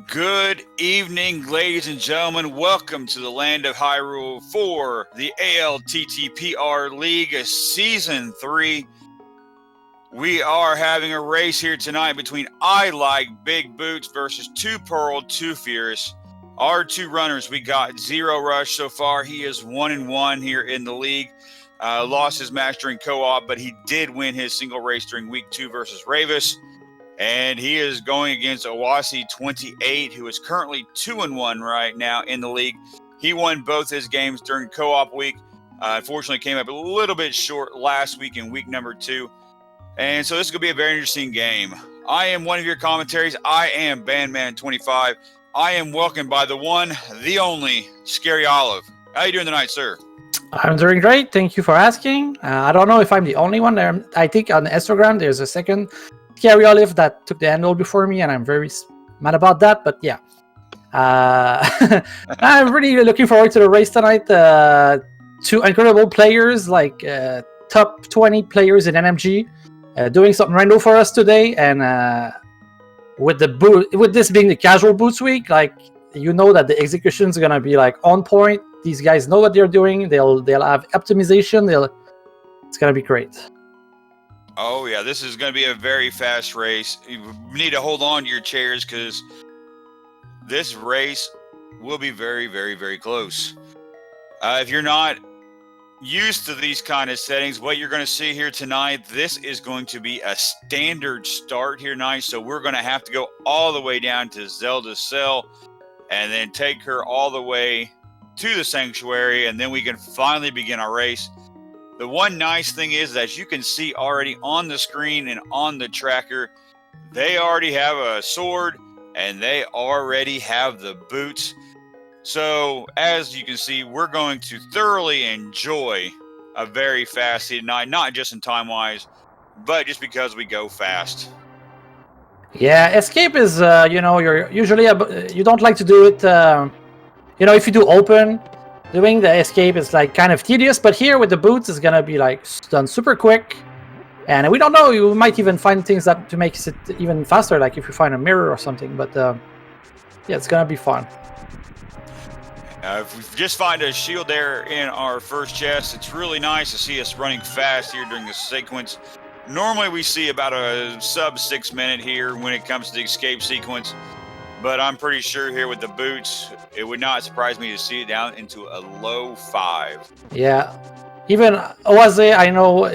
Good evening, ladies and gentlemen. Welcome to the land of Hyrule for the ALTTPR League Season 3. We are having a race here tonight between I Like Big Boots versus Two Pearl, Two Fierce. Our two runners, we got zer0rush so far. He is 1-1 here in the league. Lost his match during co-op, but he did win his single race during week 2 versus Ravis. And he is going against oase28, who is currently 2-1 right now in the league. He won both his games during co-op week. Unfortunately, came up a little bit short last week in week number 2. And so this is going to be a very interesting game. I am one of your commentaries. I am Bandman25. I am welcomed by the one, the only, Scary Olive. How are you doing tonight, sir? I'm doing great. Thank you for asking. I don't know if I'm the only one there. I think on Instagram there's a second Scary Olive that took the handle before me, and I'm very mad about that. But yeah, I'm really looking forward to the race tonight. Two incredible players, like top 20 players in NMG, doing something random for us today. And with this being the casual boots week, like you know that the execution's gonna be like on point. These guys know what they're doing. They'll have optimization. It's gonna be great. Oh, yeah, this is going to be a very fast race. You need to hold on to your chairs because this race will be very, very, very close. If you're not used to these kind of settings, what you're going to see here tonight, this is going to be a standard start here tonight. So we're going to have to go all the way down to Zelda Cell and then take her all the way to the Sanctuary, and then we can finally begin our race. The one nice thing is, as you can see already on the screen and on the tracker, they already have a sword and they already have the boots. So as you can see, we're going to thoroughly enjoy a very fast seated night, not just in time-wise, but just because we go fast. Yeah, escape is, you're usually, you don't like to do it, if you do open, doing the escape is like kind of tedious, but here with the boots it's gonna be like done super quick, and we don't know, you might even find things that to make it even faster, like if you find a mirror or something. But yeah, it's gonna be fun. If we just find a shield there in our first chest, it's really nice to see us running fast here during this sequence. Normally we see about a sub 6 minute here when it comes to the escape sequence. But I'm pretty sure here with the boots, it would not surprise me to see it down into a low 5. Yeah, even Oase, I know,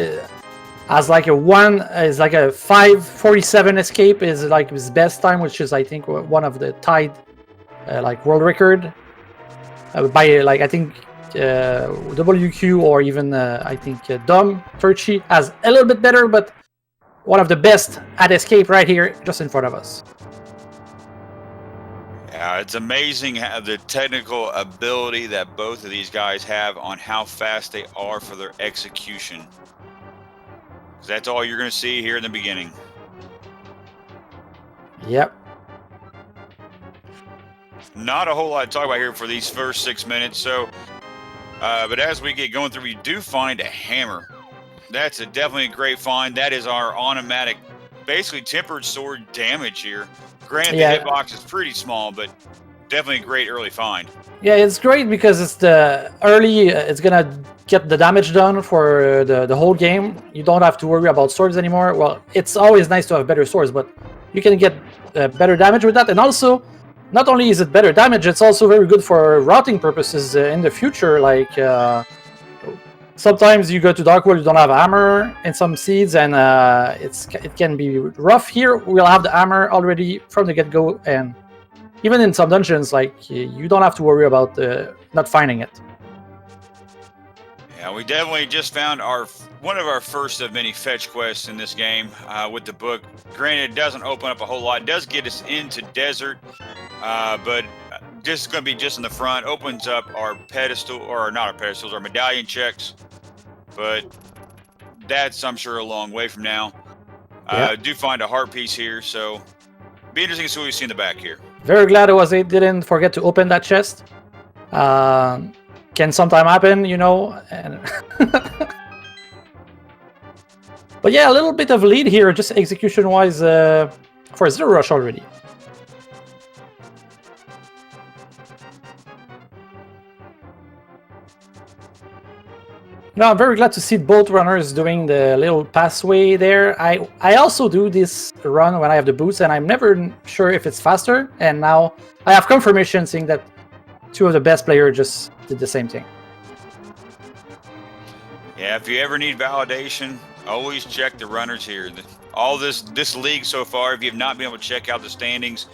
as like a 5:47 escape is like his best time, which is I think one of the tied like world record by like I think WQ or even I think Dom Turchi has a little bit better, but one of the best at escape right here, just in front of us. It's amazing how the technical ability that both of these guys have on how fast they are for their execution. That's all you're going to see here in the beginning. Yep. Not a whole lot to talk about here for these first 6 minutes. So, but as we get going through, we do find a hammer. That's definitely a great find. That is our automatic, basically tempered sword damage here. Granted, the hitbox is pretty small, but definitely a great early find. Yeah, it's great because it's the early. It's gonna get the damage done for the whole game. You don't have to worry about swords anymore. Well, it's always nice to have better swords, but you can get better damage with that. And also, not only is it better damage, it's also very good for routing purposes in the future. Like sometimes you go to Dark World, you don't have armor in some seeds, and it can be rough. Here we'll have the armor already from the get-go, and even in some dungeons, like you don't have to worry about not finding it. Yeah, we definitely just found one of our first of many fetch quests in this game with the book. Granted, it doesn't open up a whole lot. It does get us into desert, but this is going to be just in the front. Opens up our pedestal, or not our pedestals, our medallion checks. But that's, I'm sure, a long way from now. Do find a heart piece here, so be interesting to see what we see in the back here. Very glad Oase didn't forget to open that chest. Can sometime happen, and but yeah, a little bit of lead here, just execution-wise, for zer0rush already. No, I'm very glad to see both runners doing the little passway there. I also do this run when I have the boots, and I'm never sure if it's faster. And now I have confirmation seeing that two of the best players just did the same thing. Yeah, if you ever need validation, always check the runners here. All this league so far, if you have not been able to check out the standings,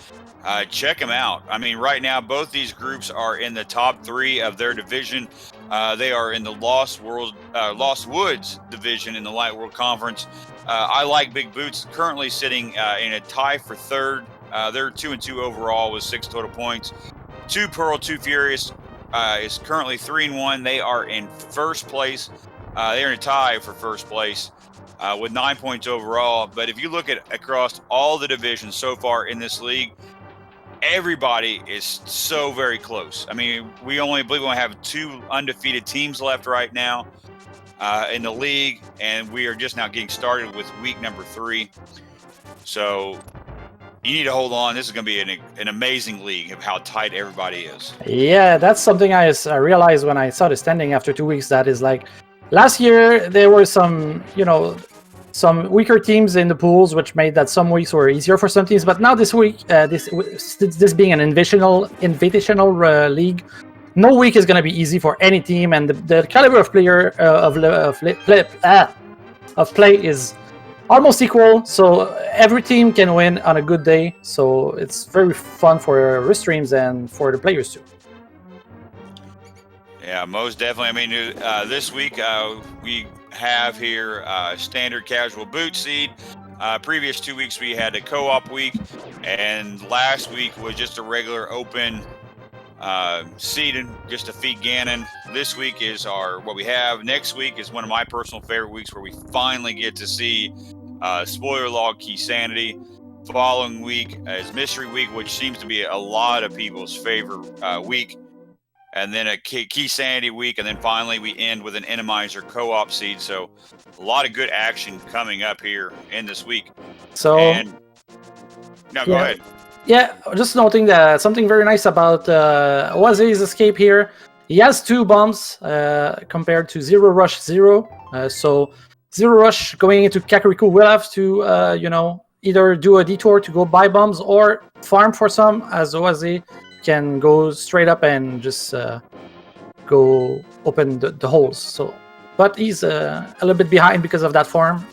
check them out. I mean, right now, both these groups are in the top 3 of their division. They are in the Lost Woods division in the Light World Conference. I like Big Boots, currently sitting in a tie for 3rd. They're 2-2 overall with 6 total points. 2 Pearl, 2 Furious is currently 3-1. They are in 1st place. They're in a tie for 1st place with 9 points overall. But if you look at across all the divisions so far in this league, everybody is so very close. I mean, we only have 2 undefeated teams left right now in the league, and we are just now getting started with week number 3. So you need to hold on. This is going to be an amazing league of how tight everybody is. Yeah, that's something I realized when I saw the standing after 2 weeks. That is like last year there were some, some weaker teams in the pools, which made that some weeks were easier for some teams. But now this week, this being an invitational league, no week is going to be easy for any team, and the caliber of player of play is almost equal. So every team can win on a good day. So it's very fun for restreams and for the players too. Yeah, most definitely. I mean, this week we have here standard casual boot seed. Previous 2 weeks we had a co-op week, and last week was just a regular open seeded, just to feed Ganon. This week is what we have. Next week is one of my personal favorite weeks, where we finally get to see spoiler log Key Sanity. Following week is Mystery Week, which seems to be a lot of people's favorite week. And then a Key Sanity week, and then finally we end with an Randomizer co-op seed. So a lot of good action coming up here in this week. So go ahead. Yeah, just noting that something very nice about Oase's escape here. He has 2 bombs compared to zer0rush 0. So zer0rush going into Kakariko will have to either do a detour to go buy bombs or farm for some, as Oase can go straight up and just go open the holes. So, but he's a little bit behind because of that farm.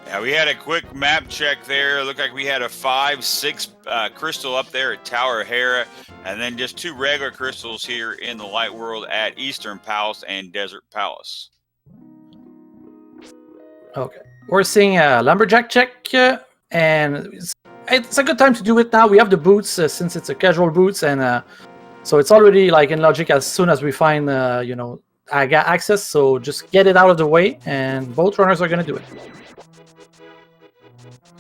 Yeah, we had a quick map check there. It looked like we had a 5-6 crystal up there at Tower Hera, and then just 2 regular crystals here in the Light World at Eastern Palace and Desert Palace. Okay. We're seeing a lumberjack check, and it's a good time to do it now. We have the boots since it's a casual boots, and so it's already like in logic as soon as we find access. So just get it out of the way, and both runners are going to do it.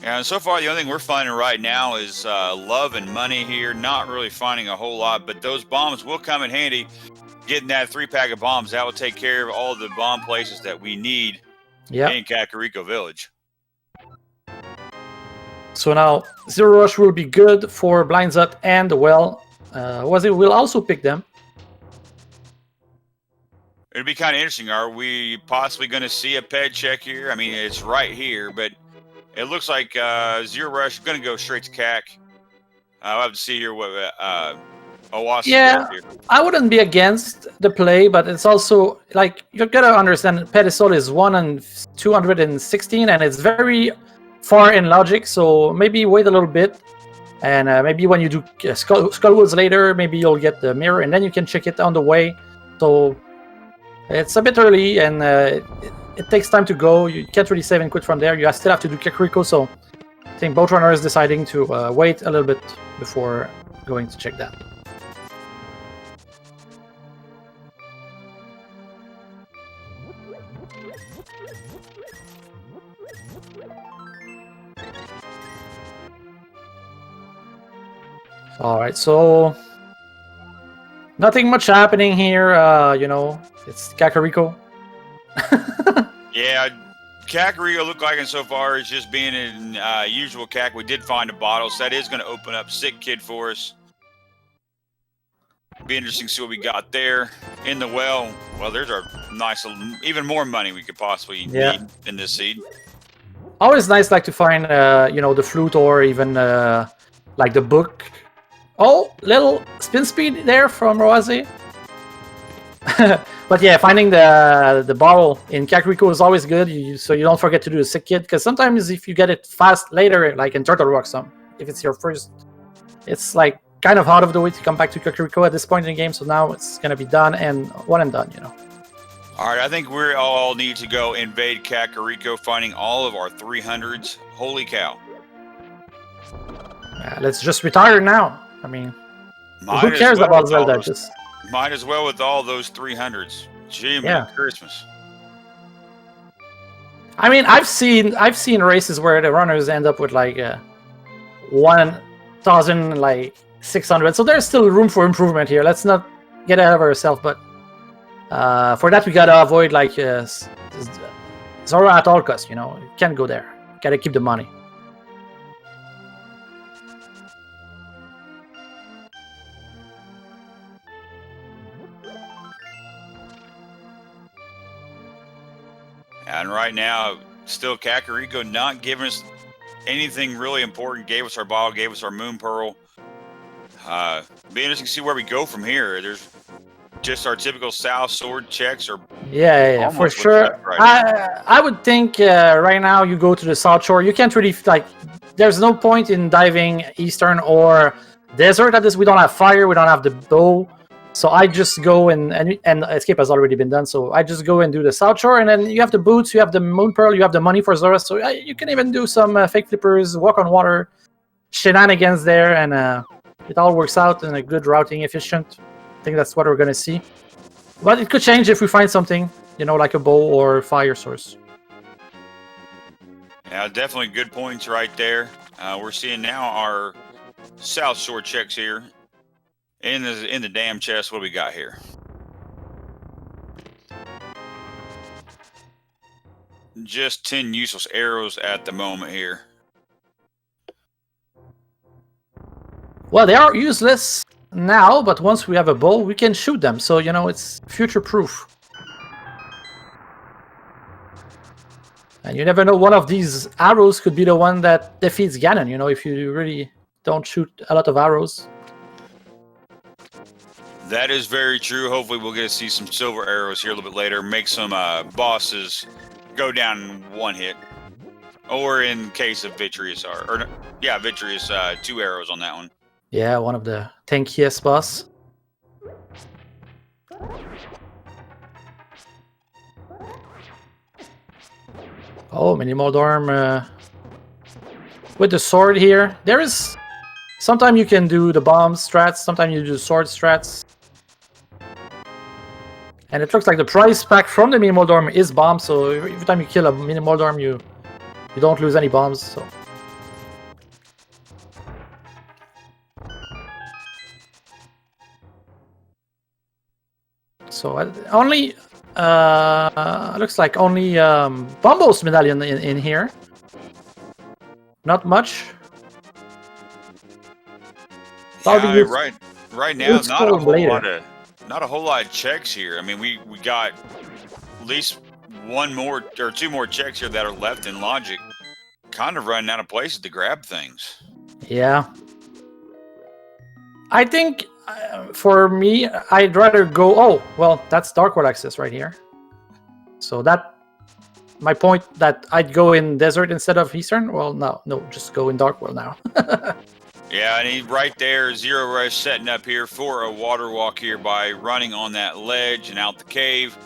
Yeah, and so far the only thing we're finding right now is love and money here. Not really finding a whole lot, but those bombs will come in handy. Getting that 3-pack of bombs, that will take care of all the bomb places that we need in Kakariko Village. So now zer0rush will be good for Blind Zut and the well. Oase will also pick them. It'd be kind of interesting. Are we possibly going to see a ped check here? I mean, it's right here, but it looks like zer0rush is going to go straight to CAC. I'll have to see here what Oase does here. I wouldn't be against the play, but it's also like you got to understand pedestal is 1 and 216, and it's very far in logic. So maybe wait a little bit, and maybe when you do Skullwoods later, maybe you'll get the mirror, and then you can check it on the way. So it's a bit early, and it takes time to go. You can't really save and quit from there. You still have to do Kakariko, so I think both runners deciding to wait a little bit before going to check that. All right, so nothing much happening here. It's Kakariko. Yeah, Kakariko looked like, and so far it's just being in usual Kak. We did find a bottle, so that is going to open up Sick Kid for us. Be interesting to see what we got there in the well. Well, there's our nice, even more money we could possibly need in this seed. Always nice, like to find, you know, the flute or even like the book. Oh, little spin speed there from Roaze. But yeah, finding the bottle in Kakariko is always good, so you don't forget to do the sick kit. Because sometimes if you get it fast later, like in Turtle Rock, if it's your first, it's like kind of out of the way to come back to Kakariko at this point in the game. So now it's gonna be done and one and done, you know. All right, I think we all need to go invade Kakariko, finding all of our 300s. Holy cow! Let's just retire now. I mean, who cares about Zelda? Just might as well with all those 300s. Gee, Christmas. I mean, I've seen races where the runners end up with like 1,600. So there's still room for improvement here. Let's not get ahead of ourselves. But for that, we gotta avoid like Zoro at all costs. You know, you can't go there. Gotta keep the money. And right now, still Kakariko not giving us anything really important. Gave us our bottle, gave us our moon pearl. Be interesting to see where we go from here. There's just our typical South sword checks, or for sure. I would think right now you go to the South Shore. You can't really like. There's no point in diving Eastern or Desert at this. We don't have fire. We don't have the bow. So I just go and escape has already been done. So I just go and do the South Shore, and then you have the boots, you have the moon pearl, you have the money for Zora. So you can even do some fake flippers, walk on water, shenanigans there, and it all works out in a good routing efficient. I think that's what we're gonna see. But it could change if we find something, you know, like a bow or fire source. Yeah, definitely good points right there. We're seeing now our South Shore checks here. In the damn chest, what do we got here? Just 10 useless arrows at the moment here. Well, they are useless now, but once we have a bow, we can shoot them. So, you know, it's future-proof. And you never know, one of these arrows could be the one that defeats Ganon, you know, if you really don't shoot a lot of arrows. That is very true. Hopefully we'll get to see some silver arrows here a little bit later. Make some bosses go down in one hit. Or in case of Vitreous, Vitreous, 2 arrows on that one. Yeah, one of the tankiest boss. Oh, Minimoldorm with the sword here. There is... Sometimes you can do the bomb strats, sometimes you do sword strats. And it looks like the prize pack from the Minimoldorm is bomb, so every time you kill a Minimoldorm, you don't lose any bombs. So only looks like only Bumbo's medallion in here. Not much. Yeah, right now, not a whole lot of checks here. I mean, we got at least 1 more or 2 more checks here that are left in Logic. Kind of running out of places to grab things. Yeah. I think for me, I'd rather go... Oh, well, that's Dark World access right here. So that... My point that I'd go in Desert instead of Eastern? Well, no, just go in Dark World now. Yeah, and right there, zer0rush setting up here for a water walk here by running on that ledge and out the cave.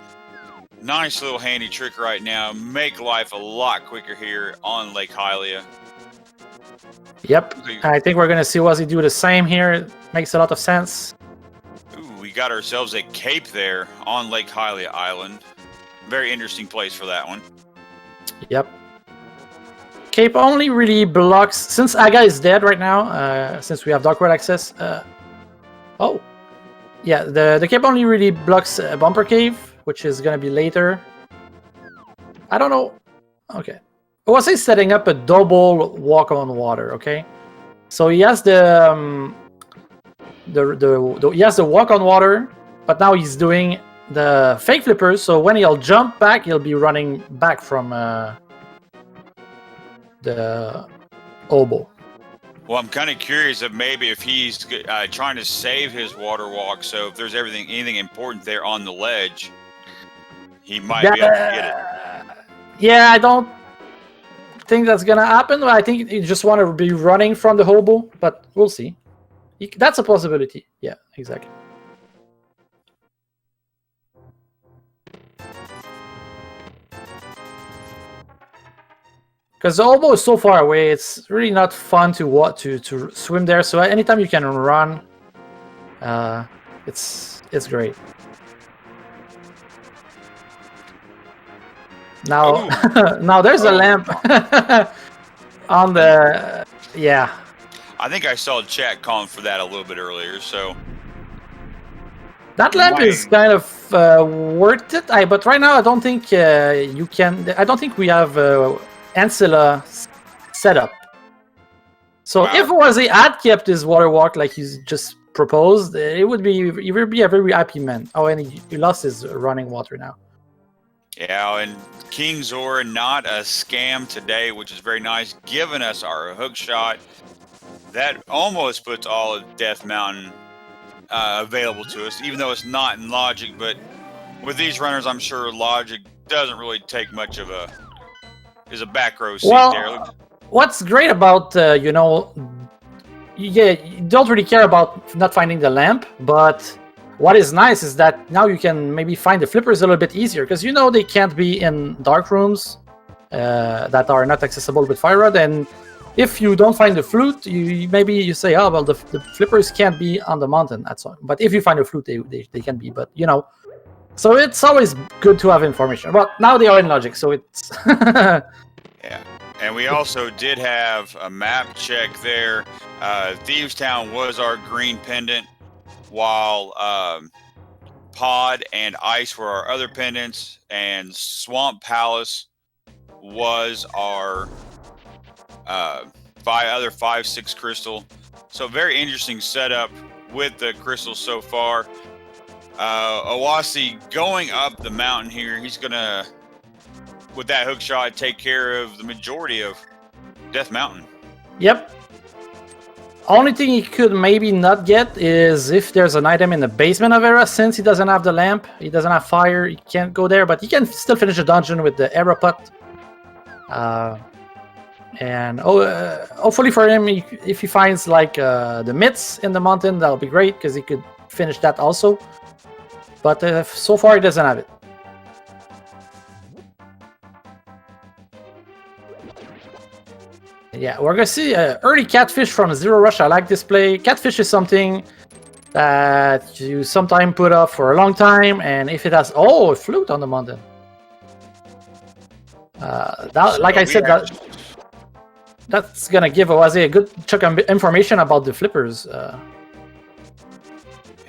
Nice little handy trick right now. Make life a lot quicker here on Lake Hylia. Yep, I think we're going to see Wazzy do the same here. It makes a lot of sense. Ooh, we got ourselves a cape there on Lake Hylia Island. Very interesting place for that one. Yep. Cape only really blocks, since Aga is dead right now, since we have Dark World access. Oh, yeah, the cape only really blocks Bumper Cave, which is gonna be later. I don't know. Okay, was he setting up a double walk on water? Okay, so he has the he has the walk on water, but now he's doing the fake flippers. So when he'll jump back, he'll be running back from the oboe. Well, I'm kind of curious if maybe if he's trying to save his water walk, so if there's anything important there on the ledge, he might be able to get it. Yeah, I don't think that's gonna happen. I think you just want to be running from the hobo, but we'll see. That's a possibility. Yeah, exactly. Because the oboe is so far away, it's really not fun to swim there. So anytime you can run, it's great. Now, now there's a lamp on the yeah. I think I saw chat calling for that a little bit earlier. So that lamp is kind of worth it. But right now I don't think you can. I don't think we have Ancilla set up. So if Oase had kept his water walk like he's just proposed, he would be a very happy man. Oh, and he lost his running water now. Yeah, and King Zora, not a scam today, which is very nice, giving us our hook shot. That almost puts all of Death Mountain available to us, even though it's not in Logic. But with these runners, I'm sure Logic doesn't really take much of a back row seat there. What's great about you don't really care about not finding the lamp, but what is nice is that now you can maybe find the flippers a little bit easier, because they can't be in dark rooms that are not accessible with Fire Rod. And if you don't find the flute, maybe you say, oh well, the flippers can't be on the mountain. That's all. But if you find a flute, they can be. But so it's always good to have information. But now they are in Logic, so it's yeah. And we also did have a map check there. Thieves Town was our green pendant, while Pod and Ice were our other pendants, and Swamp Palace was our 5-6 crystal. So very interesting setup with the crystals so far. Oase going up the mountain here. He's gonna, with that hook shot, take care of the majority of Death Mountain. Yep. Only thing he could maybe not get is if there's an item in the basement of Era. Since he doesn't have the lamp, he doesn't have fire, he can't go there, but he can still finish the dungeon with the Era pot. And hopefully for him, if he finds like the myths in the mountain, that'll be great, because he could finish that also. But so far he doesn't have it. Yeah, we're gonna see early catfish from zer0rush. I like this play. Catfish is something that you sometimes put up for a long time, and if it has a flute on the mountain, like I said, that's gonna give Oase a good chunk of information about the flippers.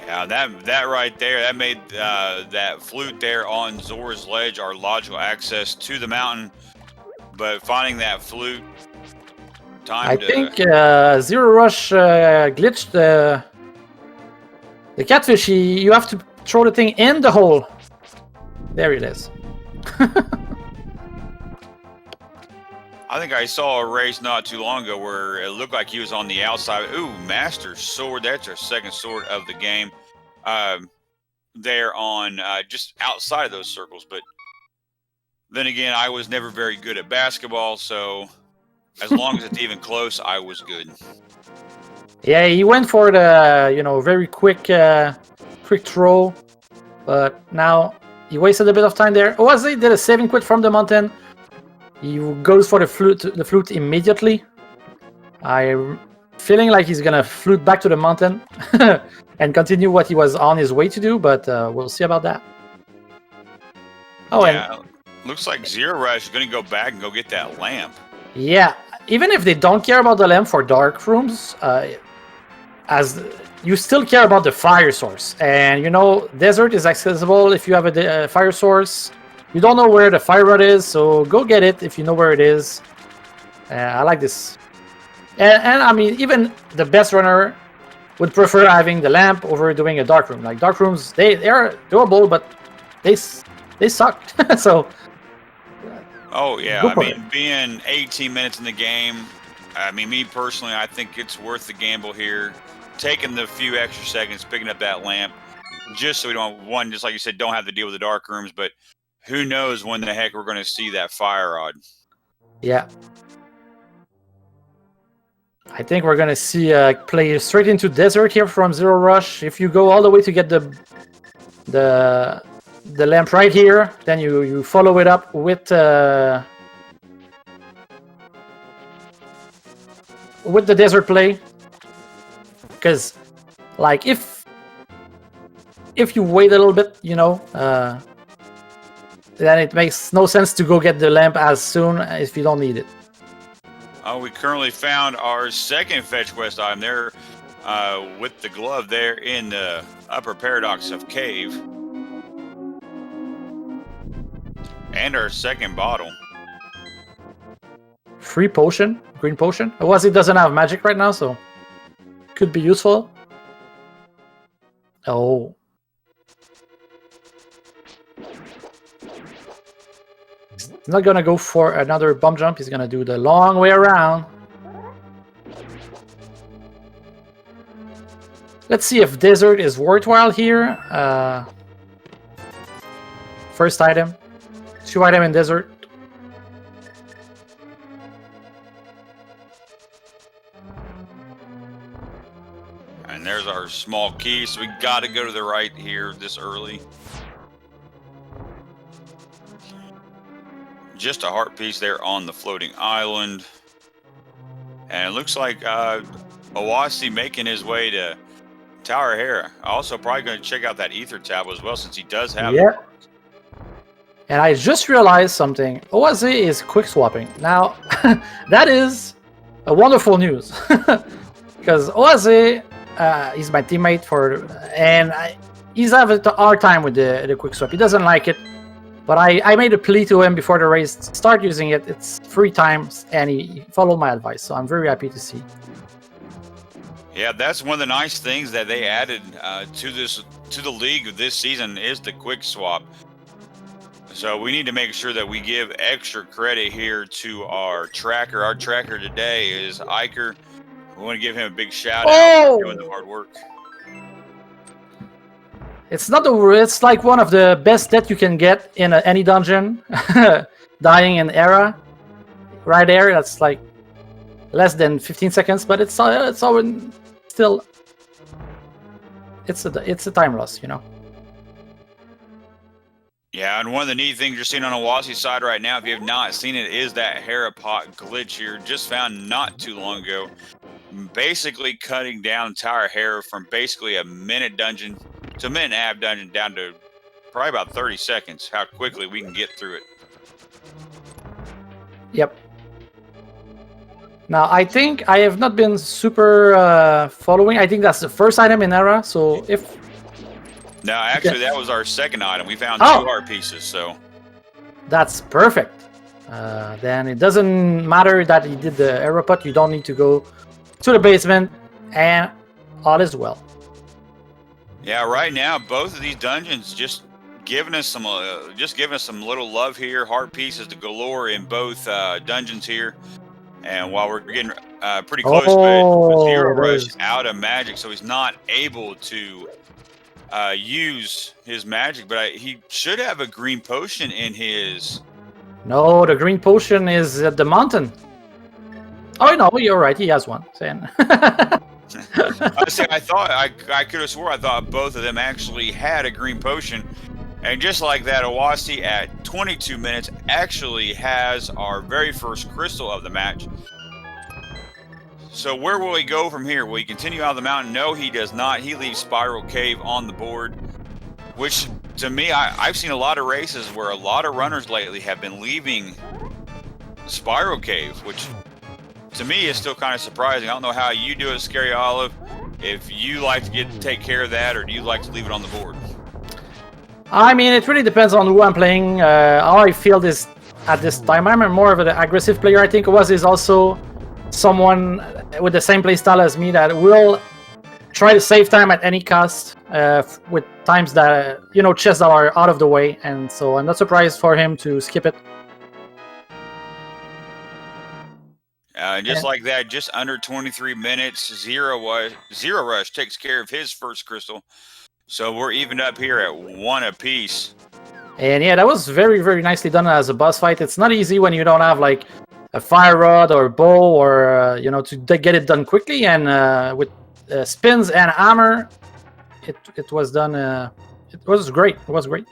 Yeah, that right there, that made that flute there on Zora's Ledge our logical access to the mountain. But finding that flute, I think zer0rush glitched the catfish. You have to throw the thing in the hole. There it is. I think I saw a race not too long ago where it looked like he was on the outside. Ooh, Master Sword. That's our second sword of the game. There on just outside of those circles. But then again, I was never very good at basketball, so as long as it's even close, I was good. Yeah, he went for the very quick throw, but now he wasted a bit of time there. Oase did a saving quit from the mountain. He goes for the flute immediately. I'm feeling like he's gonna flute back to the mountain and continue what he was on his way to do, but we'll see about that. Oh, yeah, and looks like zer0rush is gonna go back and go get that lamp. Yeah, even if they don't care about the lamp for dark rooms, as you still care about the fire source. And desert is accessible if you have a fire source. You don't know where the fire rod is, so go get it if you know where it is. I like this. And I mean, even the best runner would prefer having the lamp over doing a dark room. Like dark rooms, they are doable, but they suck. So. Oh yeah, I mean, being 18 minutes in the game, I mean, me personally, I think it's worth the gamble here, taking the few extra seconds, picking up that lamp, just so we don't just like you said, don't have to deal with the dark rooms. But who knows when the heck we're going to see that fire rod? Yeah. I think we're gonna see play straight into desert here from zer0rush. If you go all the way to get the lamp right here, then you follow it up with the desert play. Because, like, if you wait a little bit, you know, then it makes no sense to go get the lamp as soon if you don't need it. We currently found our second fetch quest item there with the glove there in the upper paradox of cave. And our second bottle. Free potion, green potion. Oase doesn't have magic right now, so could be useful. Oh. He's not gonna go for another bump jump. He's gonna do the long way around. Let's see if desert is worthwhile here. First item. 2 item in desert. And there's our small key, so we gotta go to the right here this early. Just a heart piece there on the floating island. And it looks like Oase making his way to Tower Hera. Also probably going to check out that ether tab as well, since he does have it. And I just realized something. Oase is quick swapping. Now, that is a wonderful news. Because Oase, he's my teammate and he's having a hard time with the quick swap. He doesn't like it. But I made a plea to him before the race. Start using it. It's 3 times, and he followed my advice. So I'm very happy to see. Yeah, that's one of the nice things that they added to the league this season is the quick swap. So we need to make sure that we give extra credit here to our tracker. Our tracker today is Iker. We want to give him a big shout out for doing the hard work. It's like one of the best that you can get in any dungeon. Dying in era, right there. That's like less than 15 seconds, but it's still it's a time loss, you know. Yeah, and one of the neat things you're seeing on Oase's side right now, if you have not seen it, is that Hera pot glitch here, just found not too long ago. Basically cutting down Tower Hera from basically a minute dungeon to a minute and a half dungeon down to probably about 30 seconds, how quickly we can get through it. Yep. Now, I think I have not been super following. I think that's the first item in Era, so if... No, actually, that was our second item. We found 2 heart pieces, so... That's perfect. Then it doesn't matter that you did the Era pot. You don't need to go to the basement, and all is well. Yeah, right now both of these dungeons just giving us some little love here. Heart pieces to galore in both dungeons here, and while we're getting pretty close to it, zer0rush out of magic, so he's not able to use his magic. But he should have a green potion in his. No, the green potion is at the mountain. Oh no, you're right. He has one. I thought I could have swore I thought both of them actually had a green potion, and just like that, Oase at 22 minutes actually has our very first crystal of the match. So where will he go from here? Will he continue out of the mountain? No, he does not. He leaves Spiral Cave on the board, which to me, I've seen a lot of races where a lot of runners lately have been leaving Spiral Cave, which to me is still kind of surprising. I don't know how you do it, Scary Olive, if you like to take care of that, or do you like to leave it on the board? I mean, it really depends on who I'm playing. How I feel this at this time. I'm more of an aggressive player. I think Oase is also someone with the same playstyle as me that will try to save time at any cost with times that chests that are out of the way, and so I'm not surprised for him to skip it. Just like that, just under 23 minutes, zer0rush takes care of his first crystal. So we're evened up here at 1 apiece. And yeah, that was very, very nicely done as a boss fight. It's not easy when you don't have like a fire rod or a bow or to get it done quickly. And with spins and hammer, it was done. It was great. It was great.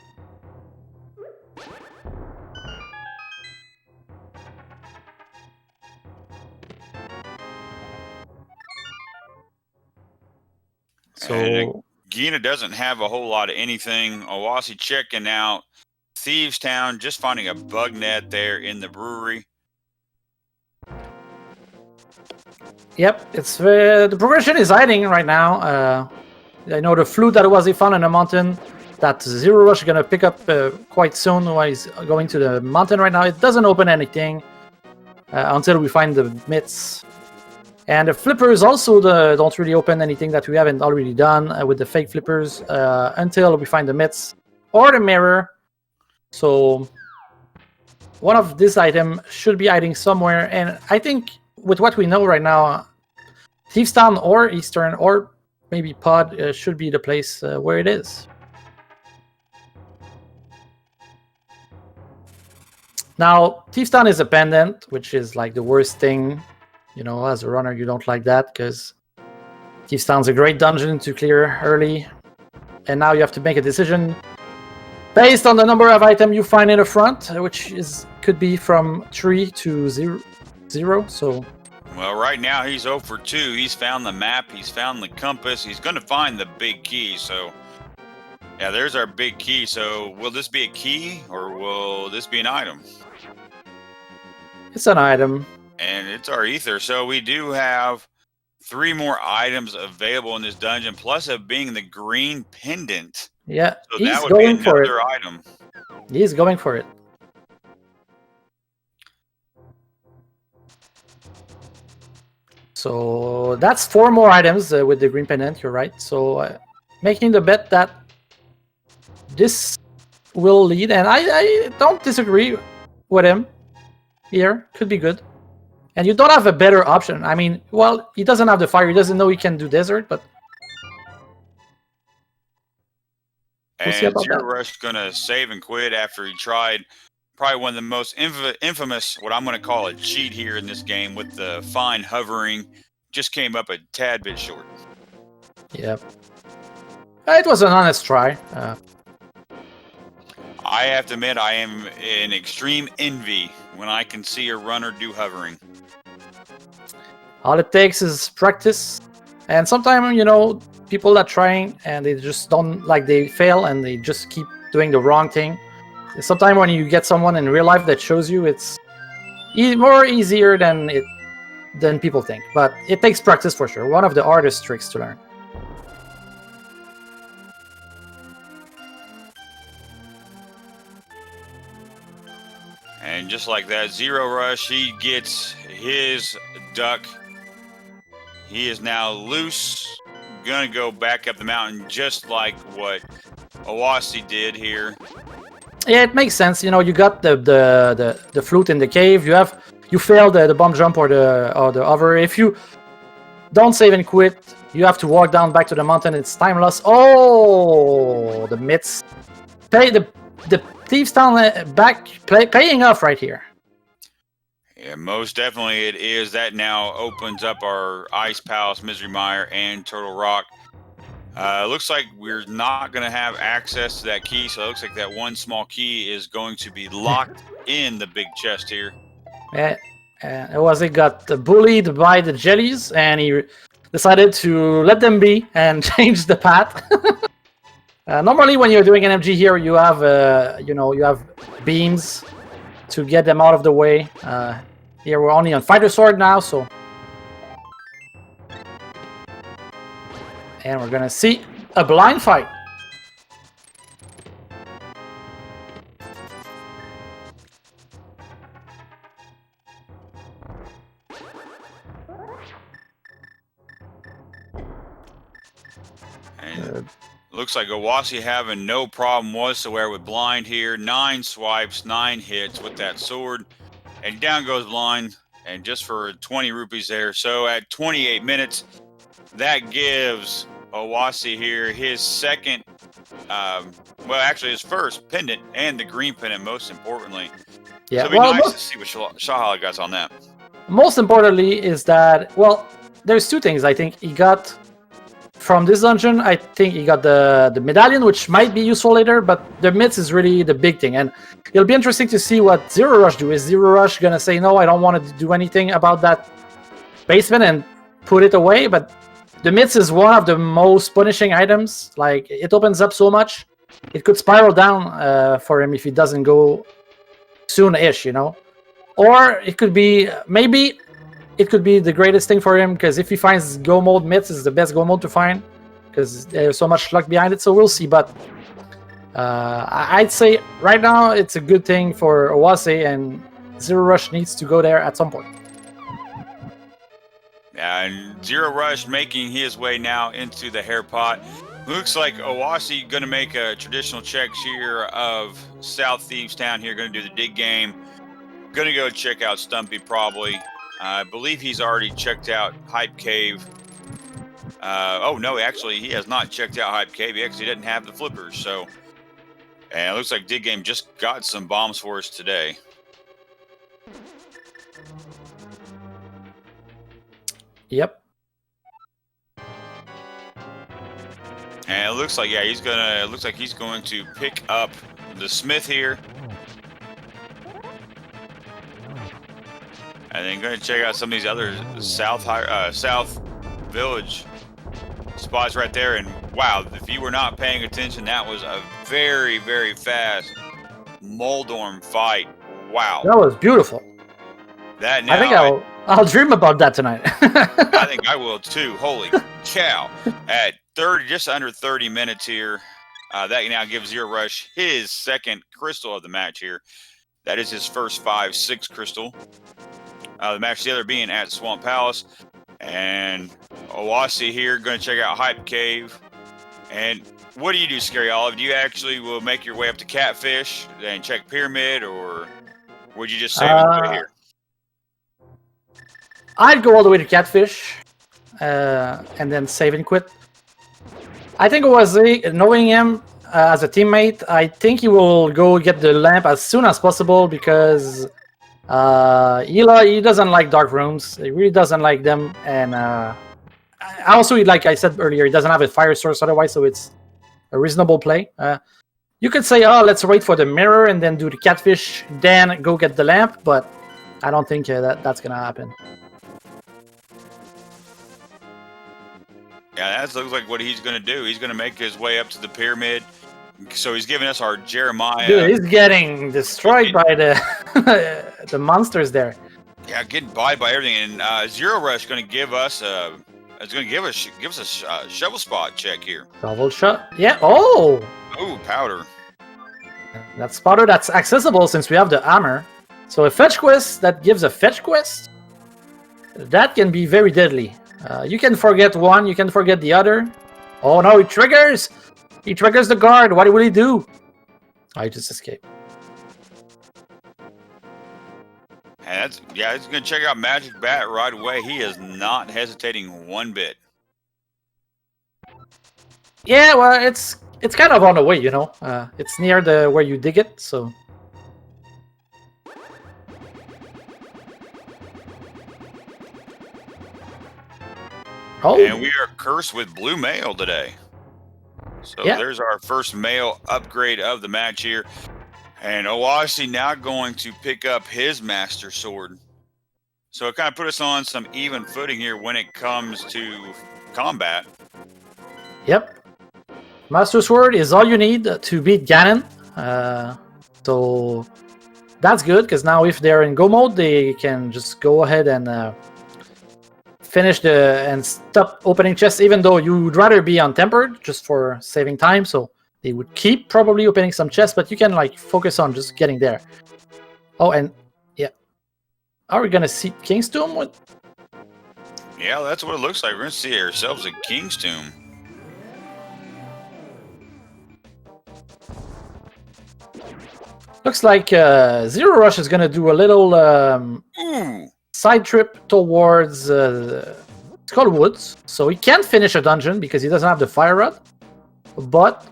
So Gina doesn't have a whole lot of anything. Oase checking out Thieves Town, just finding a bug net there in the brewery. Yep, it's the progression is hiding right now. I know the flute that was found in the mountain that zer0rush is gonna pick up quite soon while he's going to the mountain right now. It doesn't open anything until we find the myths. And the flippers also don't really open anything that we haven't already done with the fake flippers until we find the myths or the mirror. So one of this item should be hiding somewhere, and I think with what we know right now, Thieves Town or Eastern or maybe Pod should be the place where it is. Now, Thieves Town is a pendant, which is like the worst thing. As a runner, you don't like that because Thieves Town's a great dungeon to clear early, and now you have to make a decision based on the number of items you find in the front, which could be from 3 to 0. So, well, right now he's 0 for 2. He's found the map. He's found the compass. He's going to find the big key. So, yeah, there's our big key. So, will this be a key or will this be an item? It's an item. And it's our ether. So we do have 3 more items available in this dungeon, plus it being the green pendant. Yeah, so he's that would going be for it. another item. He's going for it. So that's 4 more items with the green pendant. You're right. So making the bet that this will lead, and I don't disagree with him here. Could be good. And you don't have a better option. I mean, well, he doesn't have the fire. He doesn't know he can do desert, but we'll see about that. zer0rush is going to save and quit after he tried probably one of the most infamous, what I'm going to call a cheat here in this game with the fine hovering. Just came up a tad bit short. Yep. It was an honest try. I have to admit, I am in extreme envy when I can see a runner do hovering. All it takes is practice, and sometimes people that trying and they just don't they fail and they just keep doing the wrong thing. Sometimes when you get someone in real life that shows you, it's more easier than people think, but it takes practice for sure. One of the hardest tricks to learn. And just like that, zer0rush, he gets his duck. He is now loose, gonna go back up the mountain just like what Oase did here. Yeah, it makes sense. You got the flute in the cave. You failed the bomb jump or the hover. If you don't save and quit, you have to walk down back to the mountain. It's time loss. Oh, the myths. The Thieves Town paying off right here. Yeah, most definitely it is. That now opens up our Ice Palace, Misery Mire, and Turtle Rock. Looks like we're not going to have access to that key, so it looks like that one small key is going to be locked in the big chest here. Yeah, he got bullied by the jellies, and he decided to let them be and change the path. Normally, when you're doing an MG here, you have you have beams to get them out of the way. Here we're only on Fighter Sword now, so. And we're gonna see a blind fight. And looks like Oase having no problem whatsoever with blind here. 9 swipes, 9 hits with that sword. And down goes blind. And just for 20 rupees there. So at 28 minutes, that gives Oase here his second, well, actually his first pendant and the green pendant, most importantly. Yeah, So it'd be nice to see what Shahala got on that. Most importantly is that, well, there's two things I think he got from this dungeon. I think he got the medallion, which might be useful later, but the myths is really the big thing. And it'll be interesting to see what zer0rush do. Is zer0rush going to say, no, I don't want to do anything about that basement and put it away? But the myths is one of the most punishing items. Like, it opens up so much. It could spiral down for him if he doesn't go soon-ish, you know? Or it could be, maybe it could be the greatest thing for him, because if he finds go mode myths, is the best go mode to find, because there's so much luck behind it. So we'll see. But I'd say right now it's a good thing for Oase, and zer0rush needs to go there at some point. And zer0rush making his way now into the hair pot. Looks like Oase going to make a traditional check here of South Thieves Town here, going to do the dig game. Going to go check out Stumpy probably. I believe he's already checked out Hype Cave. Oh, no, actually, he has not checked out Hype Cave. He actually didn't have the flippers. So, and it looks like Dig Game just got some bombs for us today. Yep. And it looks like, yeah, it looks like he's going to pick up the Smith here. And then going to check out some of these other South Village spots right there. And wow, if you were not paying attention, that was a very, very fast Moldorm fight. Wow. That was beautiful. That now, I think I'll dream about that tonight. I think I will too. Holy cow. At 30, just under 30 minutes here, that now gives zer0rush his second crystal of the match here. That is his first 5-6 crystal. The match the other being at Swamp Palace. And Oase here going to check out Hype Cave. And what do you do, Scary Olive? Do you actually will make your way up to Catfish and check Pyramid, or would you just save it here? I'd go all the way to Catfish and then save and quit. I think Oase, knowing him as a teammate, I think he will go get the lamp as soon as possible, because he doesn't like dark rooms. He really doesn't like them. And also, like I said earlier, he doesn't have a fire source otherwise, so it's a reasonable play. You could say, oh, let's wait for the mirror and then do the Catfish, then go get the lamp, but I don't think that's going to happen. Yeah, that looks like what he's going to do. He's going to make his way up to the pyramid. So he's giving us our Jeremiah. Dude, he's getting destroyed by the the monsters there. Yeah, getting by everything. And zer0rush going to give us give us a shovel spot check here. Double shot. Yeah. Oh. Ooh, powder. That's powder that's accessible since we have the hammer. So a fetch quest that gives a fetch quest, that can be very deadly. You can forget one, you can forget the other. Oh no, he triggers! He triggers the guard. What will he do? I just escaped. And he's going to check out Magic Bat right away. He is not hesitating one bit. Yeah, well, it's kind of on the way, you know. It's near the where you dig it, so. Oh. And we are cursed with blue mail today. So there's our first mail upgrade of the match here. And Oase now going to pick up his Master Sword. So it kind of put us on some even footing here when it comes to combat. Yep. Master Sword is all you need to beat Ganon. So that's good, because now if they're in go mode, they can just go ahead and finish and stop opening chests, even though you would rather be untempered just for saving time. So they would keep probably opening some chests, but you can like focus on just getting there. Oh, and yeah, are we gonna see King's Tomb? What? Yeah, that's what it looks like. We're gonna see ourselves a King's Tomb. Looks like zer0rush is going to do a little side trip towards Skull Woods. So he can't finish a dungeon because he doesn't have the fire rod. But,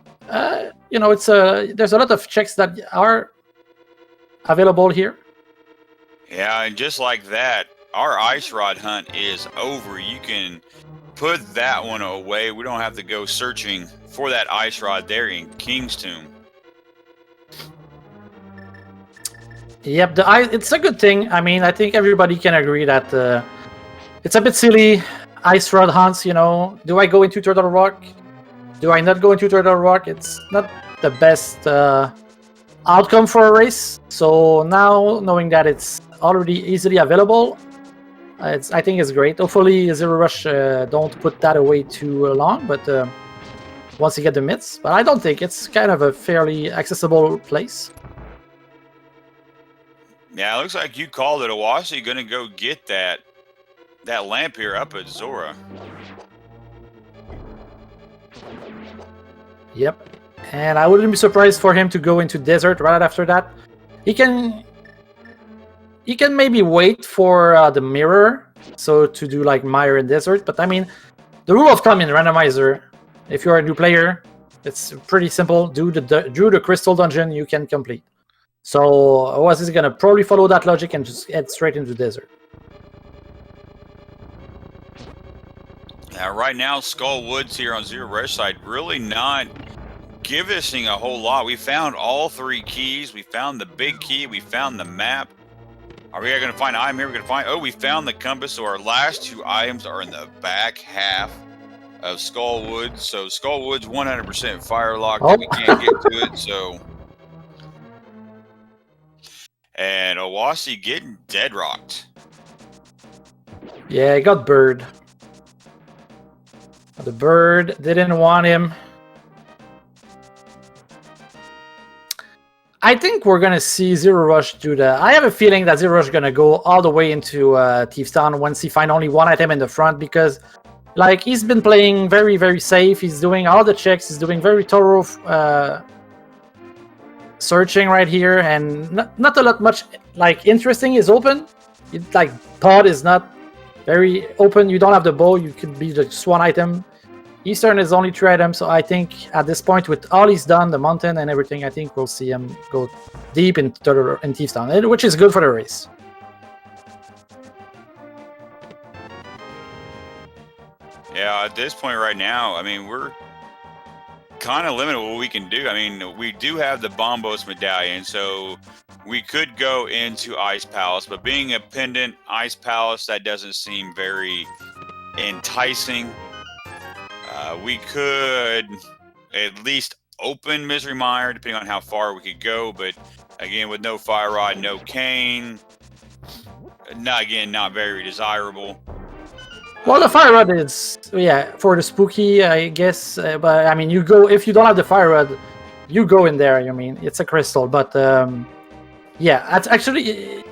you know, there's a lot of checks that are available here. Yeah, and just like that, our ice rod hunt is over. You can put that one away. We don't have to go searching for that ice rod there in King's Tomb. Yep, it's a good thing. I mean, I think everybody can agree that it's a bit silly. Ice rod hunts, you know. Do I go into Turtle Rock? Do I not go into Turtle Rock? It's not the best outcome for a race. So now, knowing that it's already easily available, I think it's great. Hopefully, zer0rush don't put that away too long, but once you get the mitts. But I don't think it's kind of a fairly accessible place. Yeah, it looks like you called it. Oase going to go get that lamp here up at Zora. Yep. And I wouldn't be surprised for him to go into desert right after that. He can maybe wait for the mirror, so to do like Mire in desert. But I mean, the rule of thumb in Randomizer, if you're a new player, it's pretty simple. Do the crystal dungeon, you can complete. So Oase is gonna probably follow that logic and just head straight into desert. Right now, Skull Woods here on zer0rush side really not giving us a whole lot. We found all 3 keys. We found the big key. We found the map. Are we going to find an item here? We're going to find... Oh, we found the compass. So our last 2 items are in the back half of Skull Woods. So Skull Woods 100% fire locked. We can't get to it. So... And Oase getting dead rocked. Yeah, he got bird. The bird didn't want him. I think we're gonna see zer0rush do that. I have a feeling that zer0rush is gonna go all the way into Thieves Town once he find only 1 item in the front, because like he's been playing very, very safe. He's doing all the checks. He's doing very thorough searching right here, and not a lot much like interesting is open. Like pod is not very open. You don't have the bow. You could be just 1 item. Eastern is only 3 items, so I think at this point, with all he's done, the mountain and everything, I think we'll see him go deep in Thieves Town, which is good for the race. Yeah, at this point right now, I mean, we're kind of limited what we can do. I mean, we do have the Bombos medallion, so we could go into Ice Palace, but being a pendant Ice Palace, that doesn't seem very enticing. We could at least open Misery Mire, depending on how far we could go, but again, with no Fire Rod, no Cane, not very desirable. Well, the Fire Rod is, yeah, for the spooky, I guess, but I mean, you go, if you don't have the Fire Rod, you go in there, I mean, it's a crystal, but yeah, it's actually,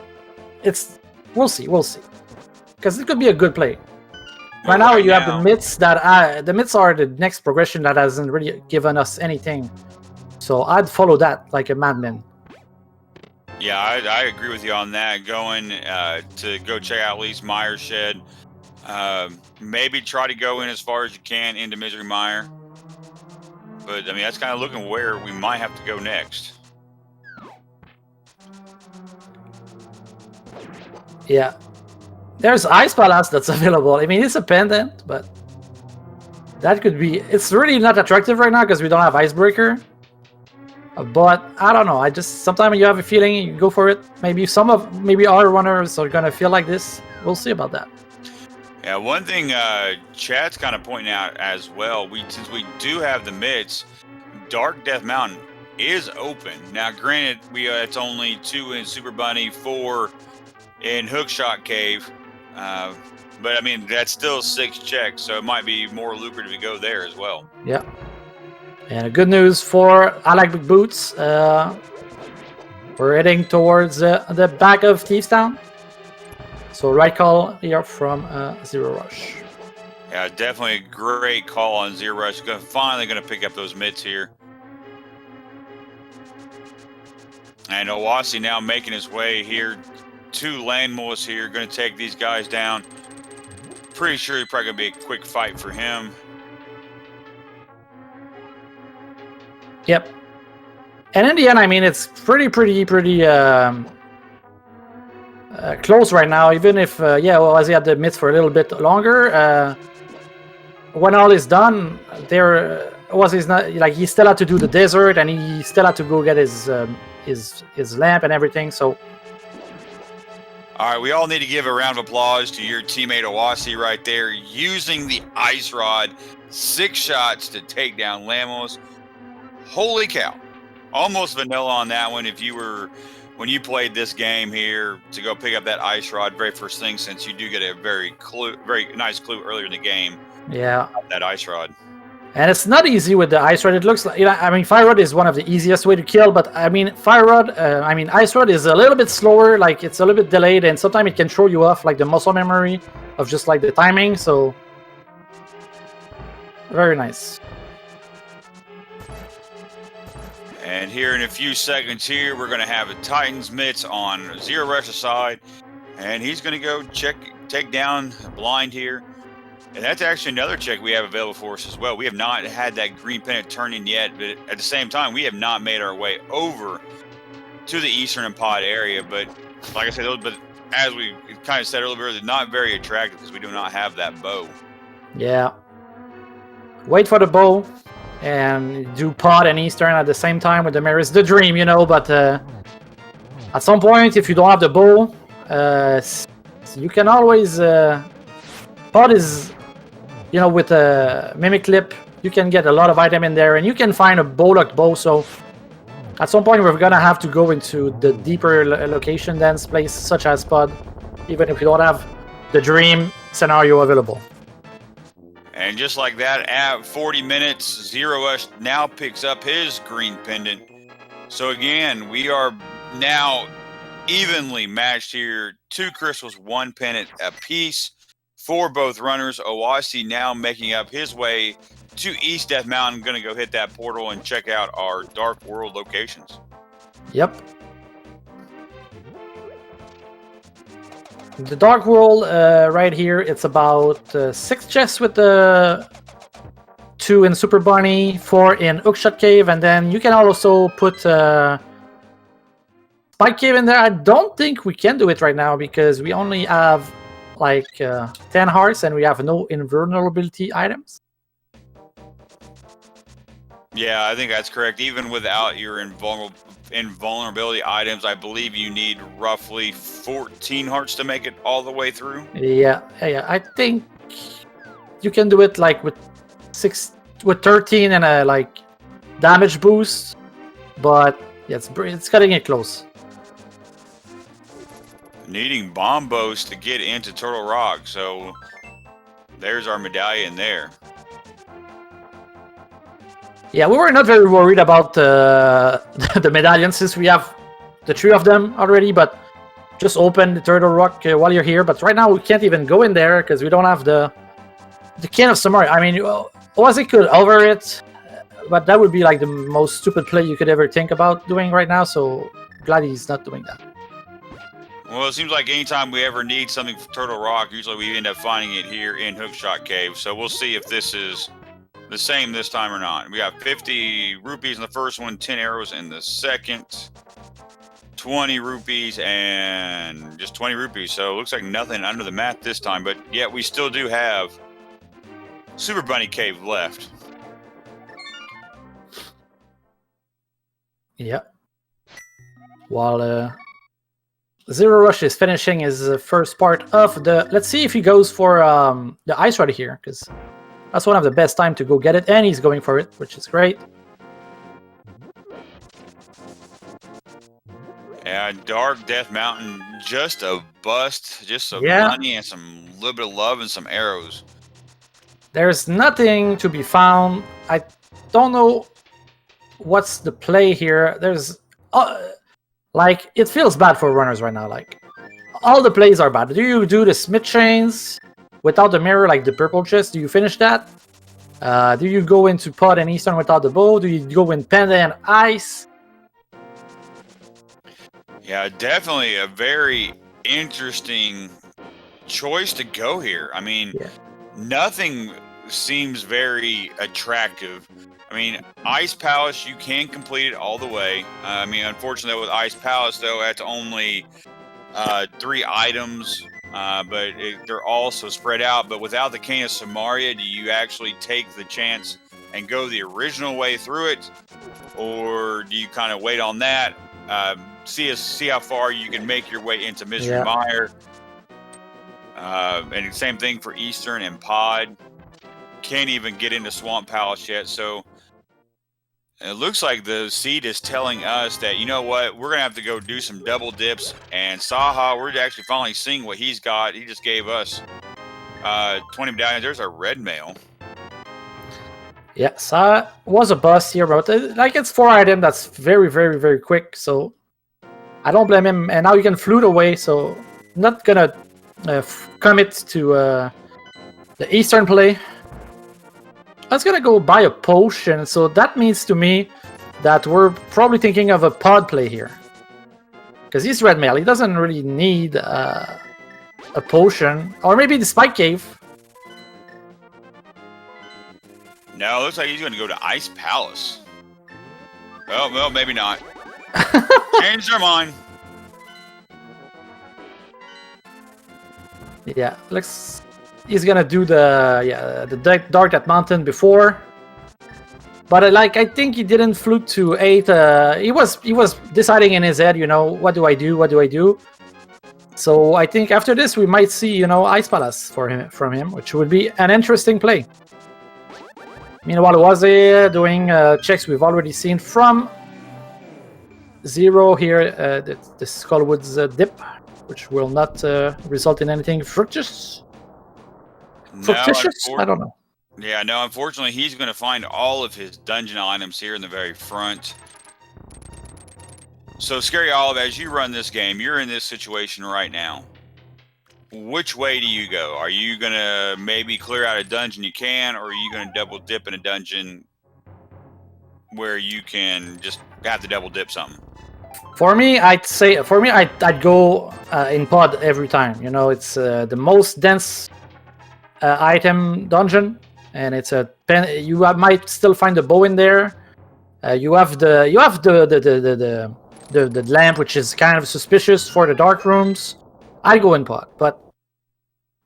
we'll see, because it could be a good play. Right now, you have the mitts the mitts are the next progression that hasn't really given us anything. So I'd follow that like a madman. Yeah, I agree with you on that. Going to go check out at least Mire Shed. Maybe try to go in as far as you can into Misery Mire. But I mean, that's kind of looking where we might have to go next. Yeah. There's Ice Palace that's available. I mean, it's a pendant, but that could be... It's really not attractive right now because we don't have Icebreaker. But I don't know. Sometimes you have a feeling, you go for it. Maybe our runners are gonna feel like this. We'll see about that. Yeah, one thing Chad's kind of pointing out as well. Since we do have the mitts, Dark Death Mountain is open now. Granted, it's only 2 in Super Bunny, 4 in Hookshot Cave. But I mean, that's still 6 checks, so it might be more lucrative to go there as well. Yeah. And good news for I Like Big Boots. We're heading towards the back of Thieves Town. So right call here from zer0rush. Yeah, definitely a great call on zer0rush. Finally going to pick up those mitts here. And Oase now making his way here to Landmos here, going to take these guys down. Pretty sure it's probably going to be a quick fight for him. Yep. And in the end, I mean, it's pretty close right now. Even if, Oase had the myth for a little bit longer. When all is done, Oase's not like he still had to do the desert, and he still had to go get his lamp and everything. So. All right, we all need to give a round of applause to your teammate Oase right there, using the ice rod, 6 shots to take down Lamos. Holy cow. Almost vanilla on that one when you played this game here to go pick up that ice rod very first thing, since you do get a very nice clue earlier in the game. Yeah. That ice rod. And it's not easy with the ice rod. It looks like, I mean, fire rod is one of the easiest way to kill, but I mean, ice rod is a little bit slower, like it's a little bit delayed, and sometimes it can throw you off, like the muscle memory of just like the timing. So very nice. And here in a few seconds here, we're going to have a Titan's mitts on zer0rush's side, and he's going to go take down blind here. And that's actually another check we have available for us as well. We have not had that green pennant turning yet, but at the same time, we have not made our way over to the eastern and pod area. But like I said, but as we kind of said earlier, they're not very attractive because we do not have that bow. Yeah. Wait for the bow and do pod and eastern at the same time with the mirror. It's the dream, but at some point, if you don't have the bow, you can always... pod is... with a mimic clip, you can get a lot of item in there, and you can find a bow-locked bow. So at some point, we're gonna have to go into the deeper location dense place, such as pod, even if we don't have the dream scenario available. And just like that, at 40 minutes, zer0rush now picks up his green pendant. So again, we are now evenly matched here. 2 crystals, 1 pendant apiece for both runners. Oase now making up his way to East Death Mountain. Going to go hit that portal and check out our Dark World locations. Yep. The Dark World right here, it's about 6 chests with the 2 in Super Bunny, 4 in Hookshot Cave, and then you can also put Spike Cave in there. I don't think we can do it right now because we only have like 10 hearts and we have no invulnerability items. Yeah, I think that's correct. Even without your invulnerability items, I believe you need roughly 14 hearts to make it all the way through. Yeah. I think you can do it like with 13 and a like damage boost, but yeah, it's cutting it close. Needing bombos to get into Turtle Rock, so there's our medallion there. Yeah, we were not very worried about the medallion since we have the 3 of them already, but just open the Turtle Rock while you're here. But right now we can't even go in there because we don't have the Can of Samurai. I mean, Oase could over it, but that would be like the most stupid play you could ever think about doing right now, so glad he's not doing that. Well, it seems like anytime we ever need something for Turtle Rock, usually we end up finding it here in Hookshot Cave. So we'll see if this is the same this time or not. We got 50 rupees in the first one, 10 arrows in the second, 20 rupees, and just 20 rupees. So it looks like nothing under the mat this time. But yet we still do have Super Bunny Cave left. Yep. While zer0rush is finishing his first part of the... Let's see if he goes for the ice rod here, because that's one of the best time to go get it, and he's going for it, which is great. Yeah, Dark Death Mountain, just a bust, just some money and some little bit of love and some arrows. There's nothing to be found. I don't know what's the play here. There's... like, it feels bad for runners right now. Like, all the plays are bad. Do you do the Smith chains without the mirror, like the purple chest? Do you finish that? Do you go into pod and eastern without the bow? Do you go in panda and ice? Yeah, definitely a very interesting choice to go here. I mean, Yeah. nothing seems very attractive. I mean, Ice Palace, you can complete it all the way. I mean, unfortunately, with Ice Palace, though, that's only 3 items, but they're also spread out. But without the Cane of Samaria, do you actually take the chance and go the original way through it? Or do you kind of wait on that, see how far you can make your way into Mystery Yeah. Mire? And same thing for Eastern and Pod. Can't even get into Swamp Palace yet, so it looks like the seed is telling us that, you know what, we're going to have to go do some double dips. And Saha, we're actually finally seeing what he's got. He just gave us 20 medallions. There's our red mail. Yeah, Saha was a bust here, but like it's 4 item. That's very, very, very quick. So I don't blame him. And now you can flute away. So not gonna commit to the Eastern play. I was gonna go buy a potion, so that means to me that we're probably thinking of a pod play here. Because he's red mail, he doesn't really need a potion. Or maybe the Spike Cave. No, it looks like he's going to go to Ice Palace. Well, maybe not. Change their mind. Yeah, looks... He's gonna do the Dark That Mountain before, but I think he didn't flute to 8. He was deciding in his head, you know, what do I do? What do I do? So I think after this we might see, you know, Ice Palace from him, which would be an interesting play. Meanwhile, Oase doing checks we've already seen from Zero here, the Skullwoods dip, which will not result in anything fructious. Fructitious? I don't know. Yeah, no, unfortunately, he's going to find all of his dungeon items here in the very front. So, Scary Olive, as you run this game, you're in this situation right now. Which way do you go? Are you going to maybe clear out a dungeon you can, or are you going to double dip in a dungeon where you can just have to double dip something? For me, I'd go in pod every time. You know, it's the most dense item dungeon, and it's a pen. You might still find the bow in there. You have the lamp, which is kind of suspicious for the dark rooms. I go in pod, but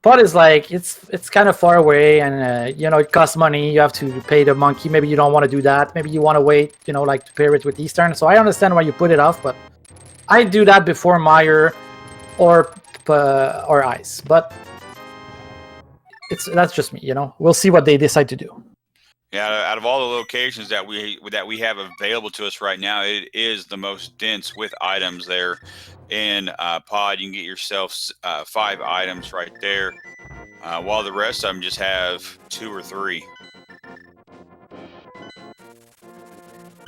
pod is like it's kind of far away, and you know, it costs money. You have to pay the monkey. Maybe you don't want to do that. Maybe you want to wait. You know, like to pair it with Eastern. So I understand why you put it off, but I do that before Mire or Ice, but. That's just me, you know. We'll see what they decide to do. Yeah, out of all the locations that we have available to us right now, it is the most dense with items there in pod. You can get yourself 5 items right there, while the rest of them just have 2 or 3.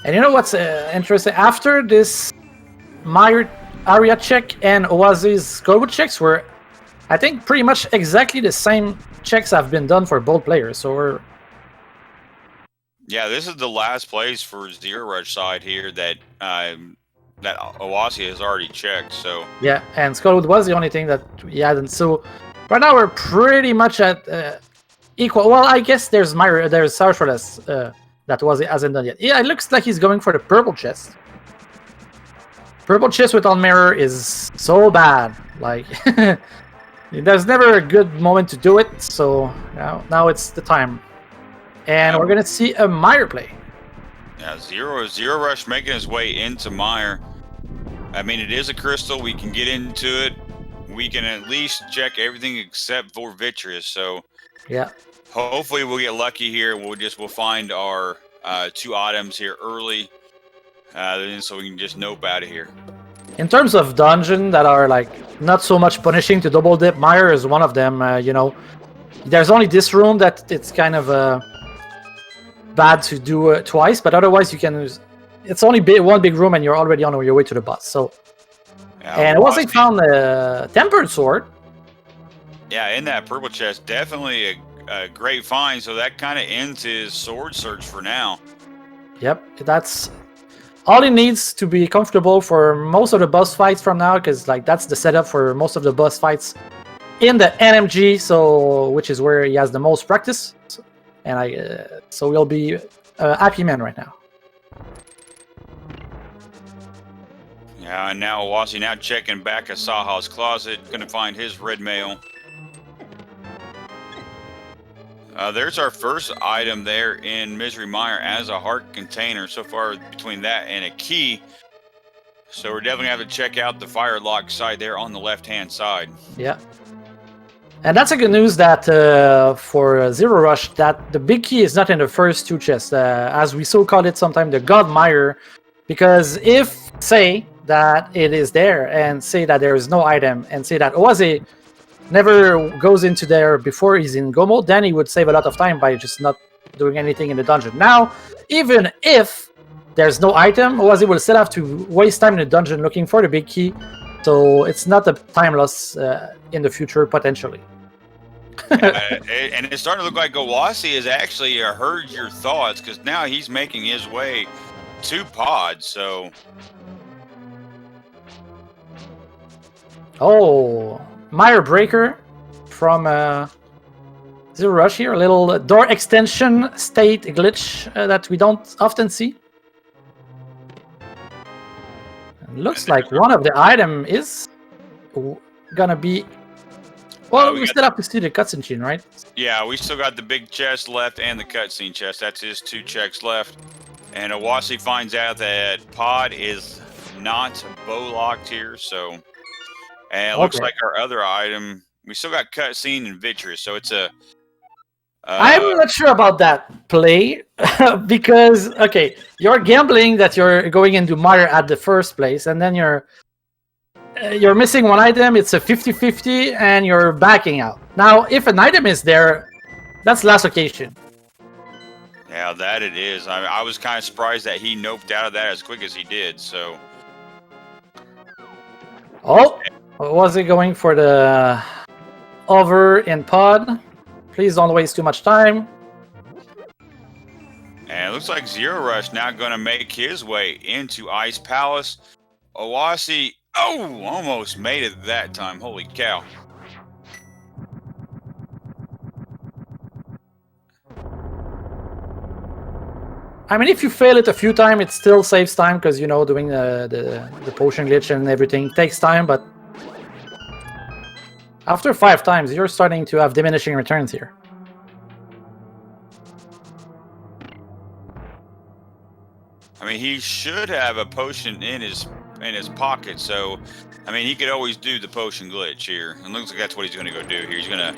And you know what's interesting? After this Mire area check and Oase's Skullwood checks were, I think, pretty much exactly the same checks have been done for both players. So we're... Yeah, this is the last place for zer0rush side here that Oase has already checked. So yeah, and Skullwood was the only thing that he hadn't. So right now we're pretty much at equal. Well, I guess there's zer0rush that hasn't done yet. Yeah, it looks like he's going for the purple chest. Purple chest with on mirror is so bad. Like. There's never a good moment to do it, so now it's the time. And we're going to see a Mire play. Yeah, zer0rush making his way into Mire. I mean, it is a crystal. We can get into it. We can at least check everything except for Vitreous. So yeah, hopefully we'll get lucky here. We'll find our 2 items here early, so we can just nope out of here. In terms of dungeon that are like not so much punishing to double dip, Mire is one of them. You know, there's only this room that it's kind of bad to do twice, but otherwise you can. It's only one big room, and you're already on your way to the boss. So, yeah, and once they found a tempered sword. Yeah, in that purple chest, definitely a great find. So that kind of ends his sword search for now. Yep, that's. all he needs to be comfortable for most of the boss fights from now, because like that's the setup for most of the boss fights in the NMG, so which is where he has the most practice, and so he'll be a happy man right now. Yeah, and now Oase now checking back at Saha's closet, gonna find his red mail. There's our first item there in Misery Mire as a heart container. So far between that and a key. So we're definitely going to have to check out the fire lock side there on the left-hand side. Yeah. And that's a good news that for zer0rush, that the big key is not in the first two chests, as we so call it sometimes, the God Mire. Because if, say, that it is there, and say that there is no item, and say that Oase never goes into there before he's in go mode, then he would save a lot of time by just not doing anything in the dungeon. Now, even if there's no item, Oase will still have to waste time in the dungeon looking for the big key, so it's not a time loss in the future, potentially. And it's starting to look like Oase has actually heard your thoughts, because now he's making his way to pod, so... Oh... Mire Breaker from zer0rush here, a little door extension state glitch that we don't often see. It looks like one of the item is gonna be... Well, we still have to see the cutscene, right? Yeah, we still got the big chest left and the cutscene chest. That's his 2 checks left. And Oase finds out that pod is not bow locked here, so... And it looks like our other item, we still got cutscene and vitreous, so it's a... I'm not sure about that play, because, okay, you're gambling that you're going into Mire at the first place, and then you're missing one item, it's a 50-50, and you're backing out. Now, if an item is there, that's last occasion. Yeah, that it is. I was kind of surprised that he noped out of that as quick as he did, so... Oh! Was he going for the over in pod? Please don't waste too much time. And it looks like zer0rush now going to make his way into Ice Palace. Oase, oh, almost made it that time. Holy cow. I mean, if you fail it a few times, it still saves time, because, you know, doing the potion glitch and everything takes time, but after 5 times, you're starting to have diminishing returns here. I mean, he should have a potion in his pocket, so I mean, he could always do the potion glitch here. And looks like that's what he's going to go do here. He's going to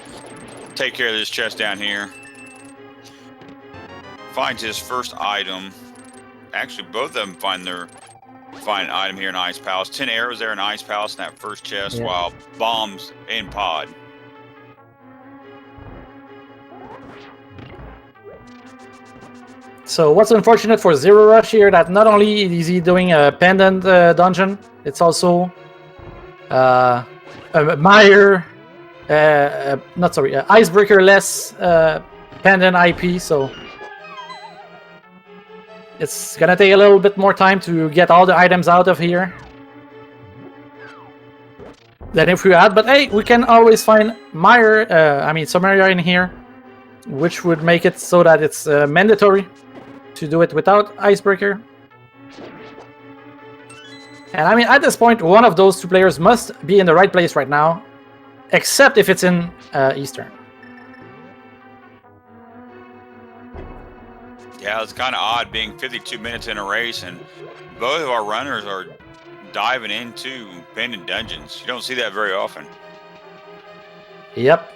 take care of this chest down here. Finds his first item. Actually, both of them find an item here in Ice Palace. 10 arrows there in Ice Palace in that first chest, while bombs in pod. So what's unfortunate for zer0rush here, that not only is he doing a pendant dungeon, it's also a Mire, icebreaker less pendant IP, so it's gonna take a little bit more time to get all the items out of here than if we had, but hey, we can always find Samaria in here, which would make it so that it's mandatory to do it without icebreaker. And I mean, at this point, one of those 2 players must be in the right place right now, except if it's in Eastern. Yeah, it's kind of odd being 52 minutes in a race, and both of our runners are diving into pendant dungeons. You don't see that very often. Yep.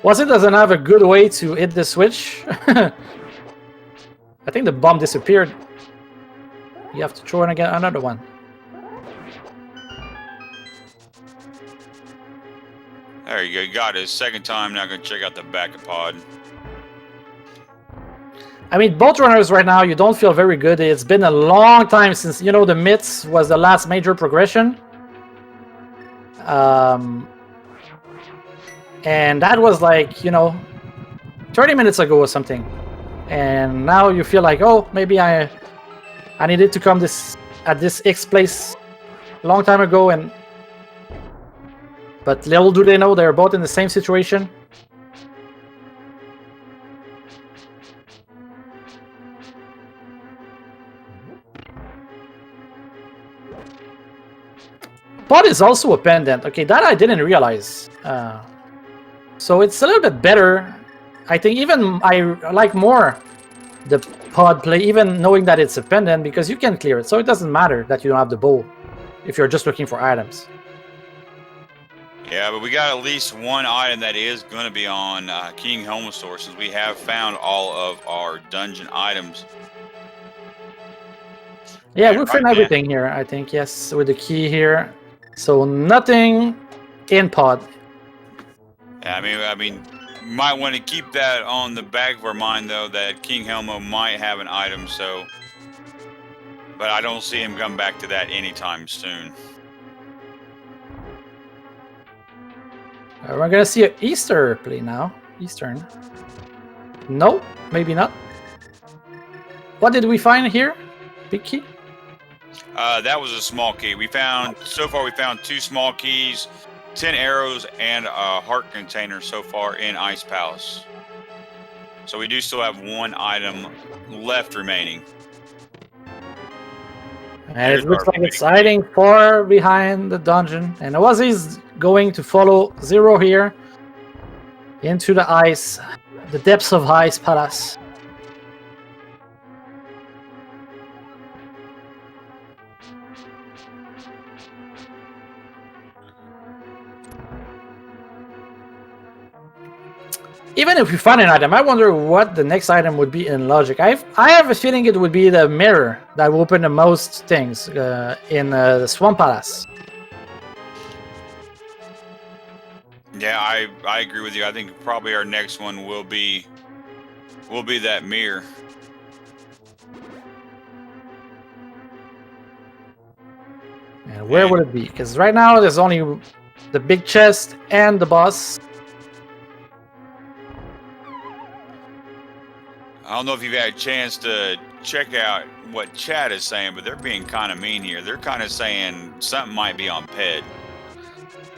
Oase doesn't have a good way to hit the switch. I think the bomb disappeared. You have to throw in again another one. There you go. You got it. Second time. Now going to check out the back of pod. I mean, both runners right now, you don't feel very good. It's been a long time since, you know, the myths was the last major progression. And that was like, you know, 30 minutes ago or something. and now you feel like, oh, maybe I needed to come at this X place a long time ago, but little do they know they're both in the same situation. Pod is also a pendant. Okay, that I didn't realize. So it's a little bit better. I think even I like more the pod play, even knowing that it's a pendant, because you can clear it. So it doesn't matter that you don't have the bow if you're just looking for items. Yeah, but we got at least one item that is going to be on King Helm's sources. We have found all of our dungeon items. Yeah, we found everything here, I think, yes, with the key here. So nothing in pod. Yeah, I mean, might want to keep that on the back of our mind, though, that King Helmo might have an item, so... But I don't see him come back to that anytime soon. We're gonna see an Easter play now. Eastern. No, maybe not. What did we find here? Big key? That was a small key. So far we found 2 small keys, 10 arrows, and a heart container so far in Ice Palace. So we do still have 1 item left remaining. And it looks like it's hiding far behind the dungeon. And Oase's going to follow Zero here into the ice, the depths of Ice Palace. Even if we find an item, I wonder what the next item would be in Logic. I have a feeling it would be the mirror that will open the most things in the Swamp Palace. Yeah, I agree with you. I think probably our next one will be that mirror. And where would it be? Because right now there's only the big chest and the boss. I don't know if you've had a chance to check out what chat is saying, but they're being kind of mean here. They're kind of saying something might be on PED.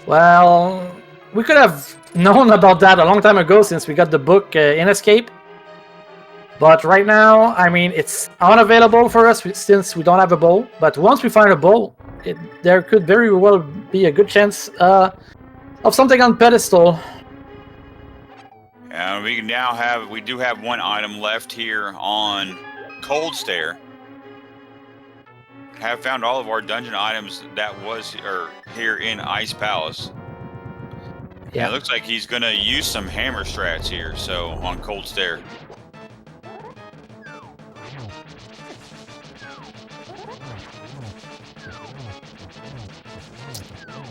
Well, we could have known about that a long time ago since we got the book in Escape. But right now, I mean, it's unavailable for us since we don't have a bow. But once we find a bow, there could very well be a good chance of something on pedestal. And we do have 1 item left here on Cold Stare. Have found all of our dungeon items that was here in Ice Palace. Yeah, it looks like he's gonna use some hammer strats here, so on Cold Stare.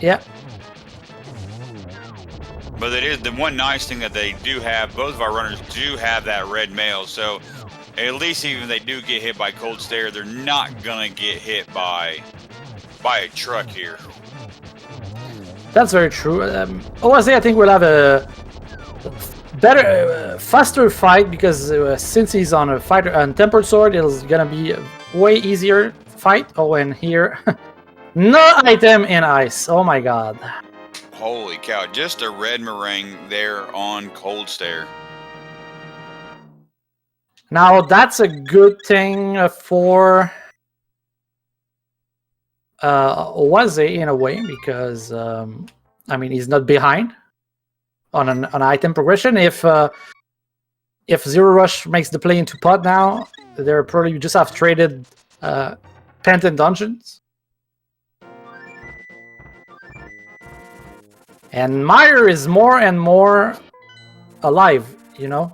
Yeah. But it is the one nice thing that they do have. Both of our runners do have that red mail, so at least even if they do get hit by Cold Stare, they're not gonna get hit by a truck here. That's very true. Oase, I think, will have a better, faster fight because since he's on a fighter on tempered sword, it's gonna be a way easier fight. Oh, and here, no item in ice. Oh my god. Holy cow, just a red meringue there on Cold Stare. Now, that's a good thing for Oase in a way, because, I mean, he's not behind on an item progression. If zer0rush makes the play into pod now, they're probably just have traded Pendant Dungeons. And Meyer is more and more alive, you know.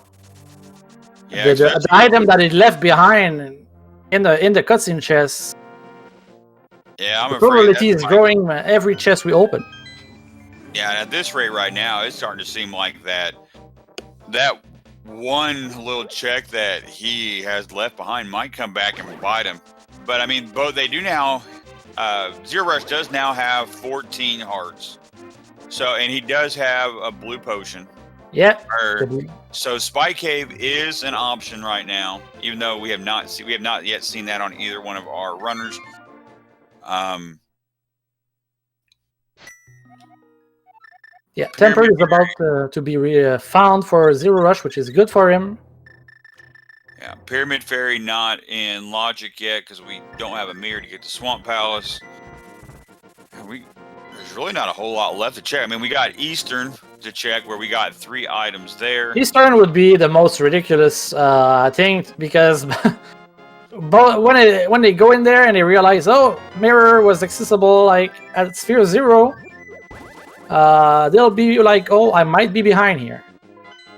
Yeah, the item that he left behind in the cutscene chest. Yeah, I'm afraid the probability is growing every chest we open. Yeah, at this rate right now, it's starting to seem like that one little check that he has left behind might come back and bite him. But I mean, they do now. zer0rush does now have 14 hearts. So, and he does have a blue potion. Yeah. So Spy Cave is an option right now, even though we have not yet seen that on either one of our runners. Yeah, Temper is about to be found for zer0rush, which is good for him. Yeah, Pyramid Fairy not in Logic yet because we don't have a mirror to get to Swamp Palace. There's really not a whole lot left to check. I mean, we got Eastern to check where we got 3 items there. Eastern would be the most ridiculous thing because when they go in there and they realize, oh, mirror was accessible like at Sphere 0, they'll be like, oh, I might be behind here.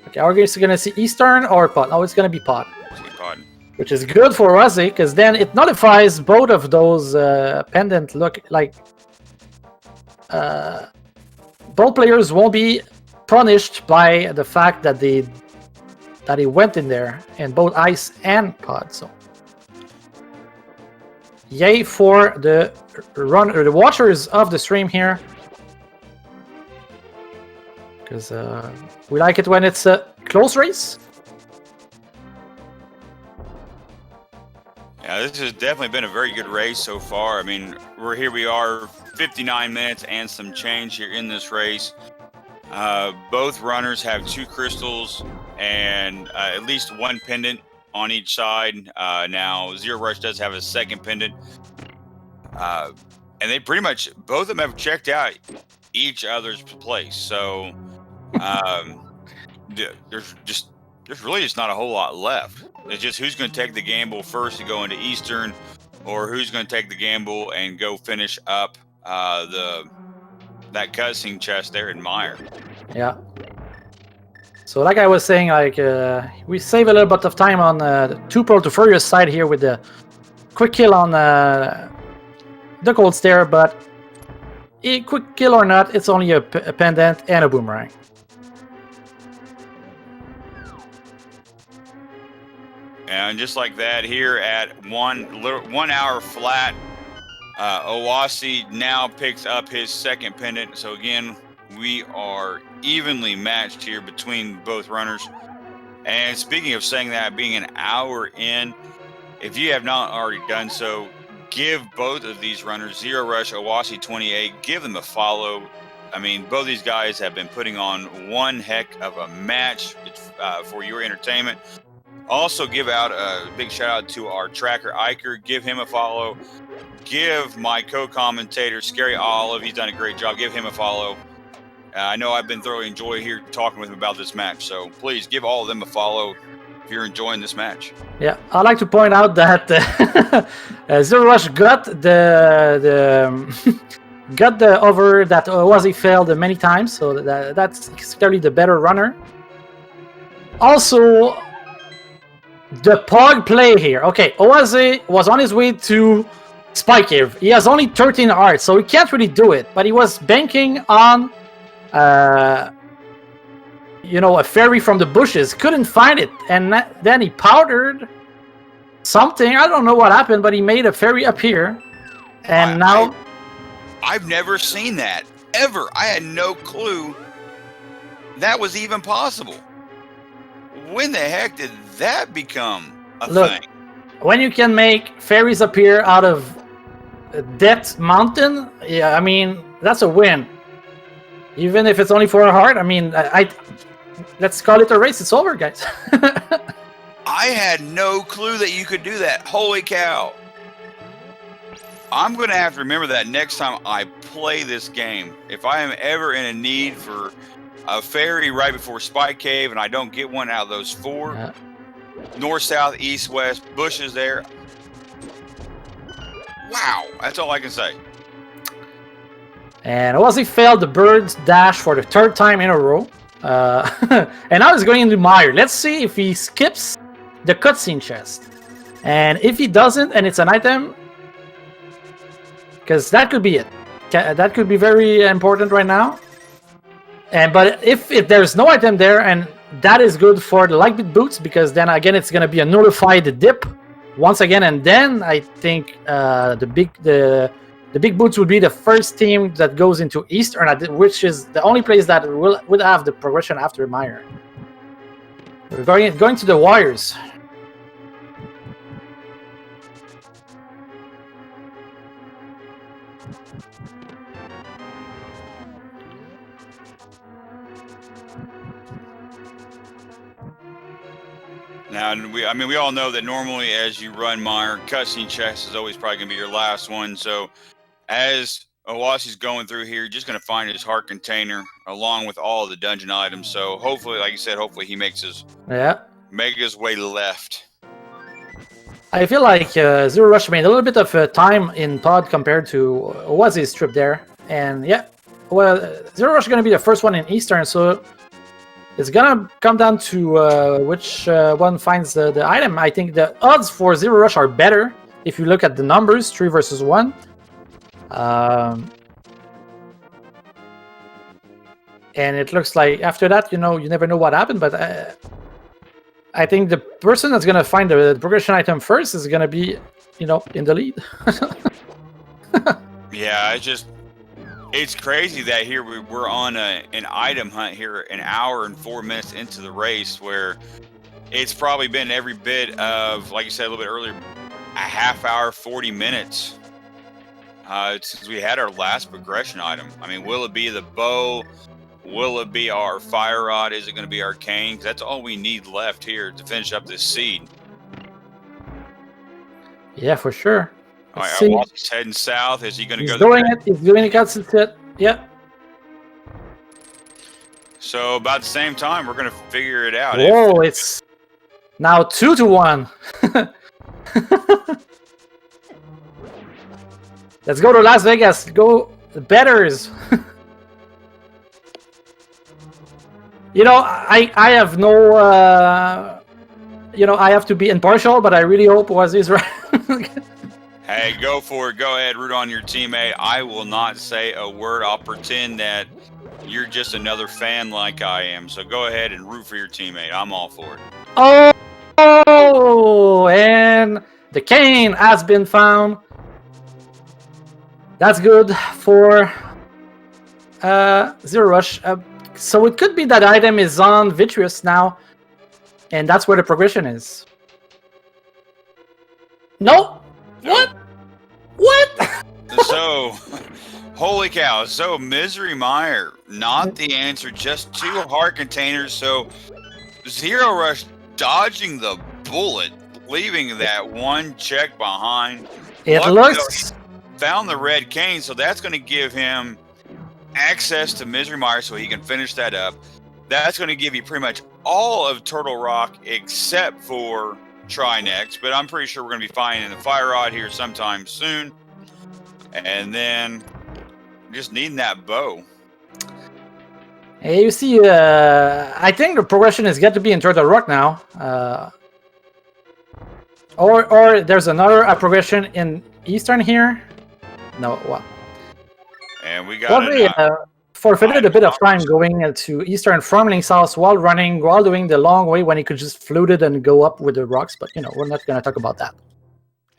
Okay, are we gonna see Eastern or Pot? No, it's gonna be Pot. Which is good for Ozzy, because then it nullifies both of those pendant look like both players won't be punished by the fact that he went in there in both Ice and Pod. So yay for the watchers of the stream here. Because we like it when it's a close race. Yeah, this has definitely been a very good race so far. I mean, we are 59 minutes and some change here in this race. Both runners have 2 crystals and at least 1 pendant on each side. Now, zer0rush does have a second pendant. And they pretty much, both of them have checked out each other's place. So there's really just not a whole lot left. It's just who's going to take the gamble first to go into Eastern, or who's going to take the gamble and go finish up that cutscene chest there in Mire. Yeah. So like I was saying, like we save a little bit of time on the 2 Pearl to Furious side here with the quick kill on the Cold Stare, but quick kill or not, it's only a pendant and a boomerang. And just like that, here at 1 hour flat, Oase now picks up his second pendant. So again, we are evenly matched here between both runners. And speaking of saying that, being an hour in, if you have not already done so, give both of these runners, zer0rush, oase28, give them a follow. I mean, both these guys have been putting on one heck of a match for your entertainment. Also, give out a big shout out to our tracker Iker. Give him a follow. Give my co-commentator Scary Olive. He's done a great job. Give him a follow. I know I've been thoroughly enjoying here talking with him about this match. So please give all of them a follow if you're enjoying this match. Yeah, I'd like to point out that zer0rush got the over that Oase failed many times. So that's clearly the better runner. Also, the Pog play here. Okay, Oase was on his way to Spy Cave. He has only 13 hearts, so he can't really do it. But he was banking on, a fairy from the bushes. Couldn't find it, and then he powdered something. I don't know what happened, but he made a fairy appear, and now I've never seen that ever. I had no clue that was even possible. When the heck did that become a thing? When you can make fairies appear out of Death Mountain, yeah, I mean, that's a win. Even if it's only for a heart, I mean, let's call it a race. It's over, guys. I had no clue that you could do that. Holy cow. I'm going to have to remember that next time I play this game. If I am ever in a need for a fairy right before Spy Cave and I don't get one out of those 4, north, south, east, west, bushes there. Wow, that's all I can say. And Oase failed the bird's dash for the 3rd time in a row. And now he's going into Mire. Let's see if he skips the cutscene chest. And if he doesn't, and it's an item, because that could be it. That could be very important right now. But if there's no item there, and that is good for the Lightbit boots, because then again it's gonna be a nullified dip once again, and then I think the the big boots would be the first team that goes into Eastern, which is the only place that would have the progression after Meyer. We're going to the Warriors. Now, we all know that normally as you run Meyer, cutscene chest is always probably going to be your last one. So as Owasi's going through here, you're just going to find his heart container along with all the dungeon items. So hopefully, like you said, hopefully he makes his way left. I feel like zer0rush made a little bit of time in pod compared to Owasi's trip there. And yeah, well, zer0rush is going to be the first one in Eastern, so it's gonna come down to which one finds the item. I think the odds for zer0rush are better if you look at the numbers, 3 versus 1. And it looks like after that, you never know what happened. But I think the person that's gonna find the progression item first is gonna be, in the lead. Yeah, it's crazy that here we're on an item hunt here an hour and 4 minutes into the race, where it's probably been every bit of, like you said a little bit earlier, a half hour, 40 minutes since we had our last progression item. I mean, will it be the bow? Will it be our fire rod? Is it going to be our cane? 'Cause that's all we need left here to finish up this seed. Yeah, for sure. All right, Owasi's heading south. Is he going to go? He's doing it. Cutscene. Yep. So about the same time, we're going to figure it out. Whoa, it's now 2-1. Let's go to Las Vegas. Go the betters. I have no. I have to be impartial, but I really hope Owasi's right. Hey, go for it. Go ahead, root on your teammate. I will not say a word. I'll pretend that you're just another fan like I am. So go ahead and root for your teammate. I'm all for it. Oh, and the cane has been found. That's good for zer0rush. So it could be that item is on Vitreous now, and that's where the progression is. No. What? So, holy cow. So, Misery Meyer, not the answer, just 2 heart containers. So, zer0rush dodging the bullet, leaving that one check behind. It looks... Found the red cane, so that's going to give him access to Misery Meyer so he can finish that up. That's going to give you pretty much all of Turtle Rock except for Trinex, but I'm pretty sure we're going to be finding the fire rod here sometime soon, and then just needing that bow. Hey, you see, I think the progression is got to be in Turtle Rock now, or there's another progression in Eastern here. No, what? And we got forfeited a bit of time going to Eastern from Link's house while doing the long way when he could just float it and go up with the rocks. But, we're not going to talk about that.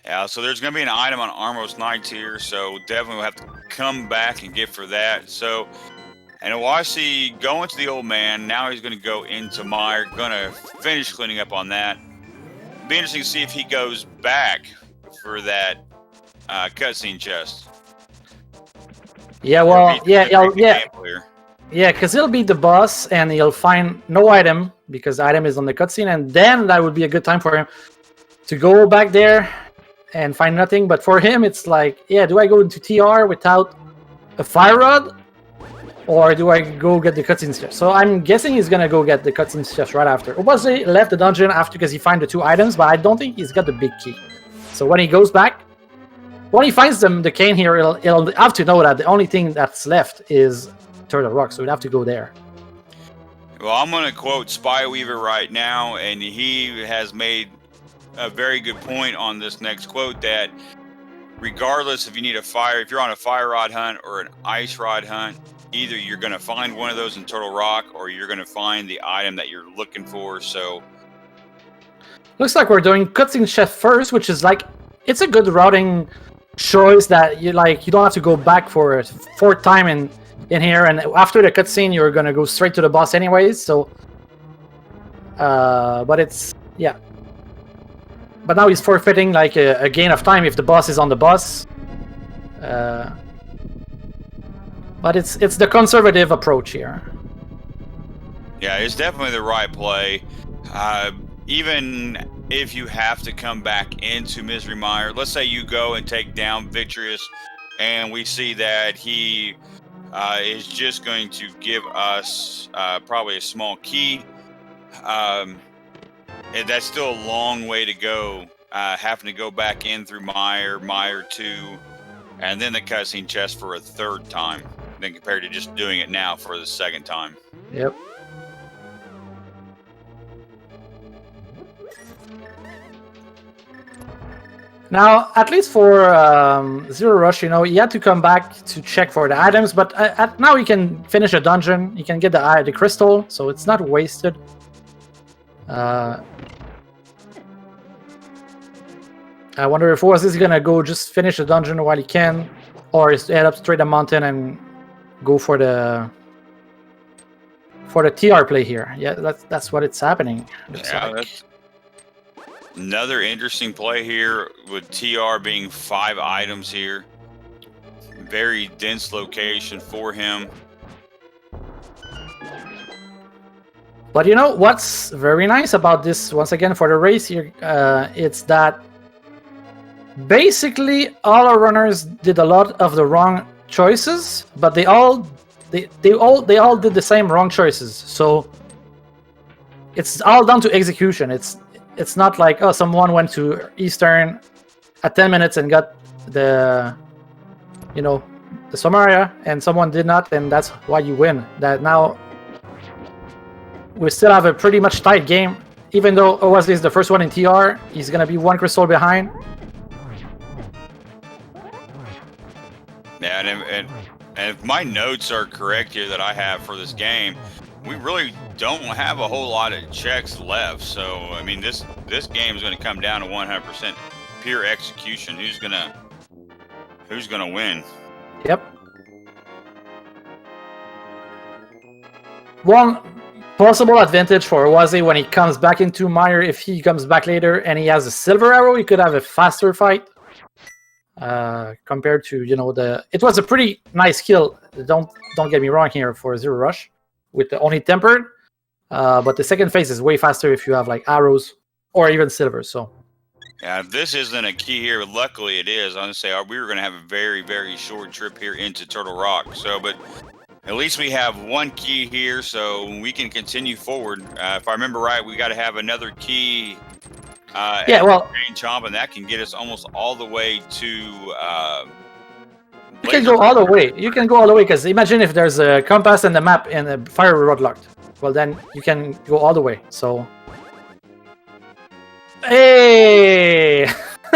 Yeah, so there's going to be an item on Zer0rush here, so definitely we'll have to come back and get for that. So, and Owasi going to the old man. Now he's going to go into Meyer, going to finish cleaning up on that. Be interesting to see if he goes back for that cutscene chest. Yeah, well, yeah, because he'll beat the boss and he'll find no item because the item is on the cutscene, and then that would be a good time for him to go back there and find nothing. But for him, it's like, yeah, do I go into TR without a fire rod, or do I go get the cutscene chest? So I'm guessing he's gonna go get the cutscene chest right after. Owasi left the dungeon after because he found the 2 items, but I don't think he's got the big key. So when he goes back. When he finds the cane here, he'll have to know that the only thing that's left is Turtle Rock, so we'd have to go there. Well, I'm going to quote Spyweaver right now, and he has made a very good point on this next quote that regardless if you're on a fire rod hunt or an ice rod hunt, either you're going to find one of those in Turtle Rock or you're going to find the item that you're looking for. So, looks like we're doing cutscene chest first, which is like, it's a good routing choice that you don't have to go back for a fourth time in here, and after the cutscene you're gonna go straight to the boss anyways. So, but it's But now he's forfeiting like a gain of time if the boss is on the bus. But it's the conservative approach here. Yeah, it's definitely the right play. Even if you have to come back into Misery Mire, let's say you go and take down Victorious, and we see that he is just going to give us probably a small key. And that's still a long way to go, having to go back in through Mire 2, and then the cutscene chest for a third time, then compared to just doing it now for the second time. Yep. Now, at least for zer0rush, you had to come back to check for the items, but now you can finish a dungeon. You can get the crystal, so it's not wasted. I wonder if Oase is gonna go just finish the dungeon while he can, or is head up straight the mountain and go for the TR play here. Yeah, that's what it's happening. Yeah, that's another interesting play here with TR being 5 items here. Very dense location for him. But what's very nice about this, once again, for the race here, it's that basically all our runners did a lot of the wrong choices, but they all did the same wrong choices. So it's all down to execution. It's not like, oh, someone went to Eastern at 10 minutes and got the Samaria, and someone did not, and that's why you win. That now we still have a pretty much tight game. Even though Oase is the first one in TR, he's gonna be 1 crystal behind. Yeah, and if my notes are correct here that I have for this game, we really don't have a whole lot of checks left. So I mean, this game is going to come down to 100% pure execution. Who's gonna win? Yep. One possible advantage for Oase when he comes back into Mire, if he comes back later and he has a silver arrow, he could have a faster fight. Compared to it was a pretty nice kill. Don't get me wrong here for zer0rush with the only tempered, but the second phase is way faster if you have like arrows or even silver. So yeah, if this isn't a key here, but luckily it is. I'm gonna say we were gonna have a very, very short trip here into Turtle Rock. So, but at least we have 1 key here, so we can continue forward. If I remember right, we got to have another key. Yeah, well, Chomp, and that can get us almost all the way to. You can go all the way. You can go all the way, because imagine if there's a compass and the map and a fire rod locked. Well, then you can go all the way. So, hey,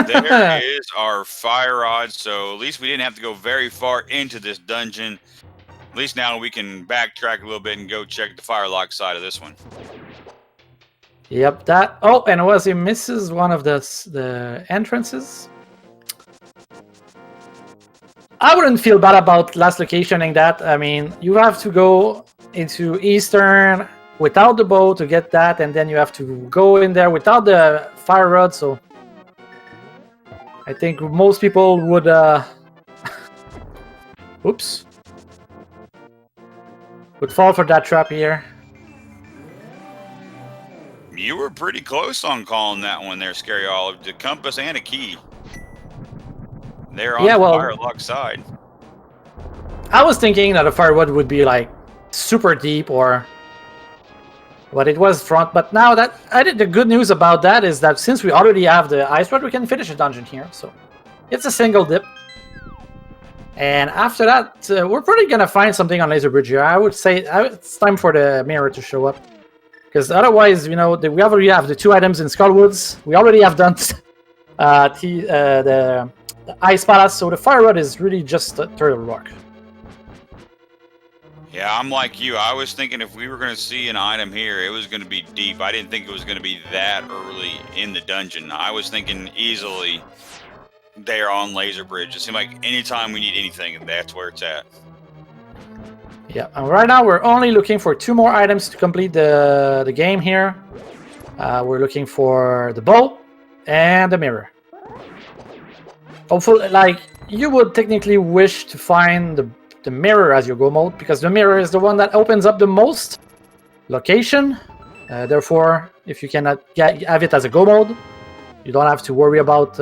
there is our fire rod. So at least we didn't have to go very far into this dungeon. At least now we can backtrack a little bit and go check the fire lock side of this one. Yep, that. Oh, and Oase misses one of the entrances. I wouldn't feel bad about last locationing that. I mean, you have to go into Eastern without the bow to get that, and then you have to go in there without the fire rod. So I think most people would. Oops. Would fall for that trap here. You were pretty close on calling that one there, Scary Olive. The compass and a key. They're on the fire lock side. I was thinking that a fire rod would be like super deep, but it was front. But now that the good news about that is that since we already have the ice rod, we can finish a dungeon here. So it's a single dip. And after that, we're probably gonna find something on Laser Bridge here. I would say it's time for the mirror to show up. Because otherwise, we already have the 2 items in Skullwoods. We already have done the Ice Palace, so the Fire Rod is really just Turtle Rock. Yeah, I'm like you. I was thinking if we were going to see an item here, it was going to be deep. I didn't think it was going to be that early in the dungeon. I was thinking easily they are on Laser Bridge. It seems like anytime we need anything, that's where it's at. Yeah, and right now we're only looking for 2 more items to complete the game here. We're looking for the bow and the mirror. Hopefully, like, you would technically wish to find the mirror as your go mode, because the mirror is the one that opens up the most location. Therefore, if you cannot have it as a go mode, you don't have to worry about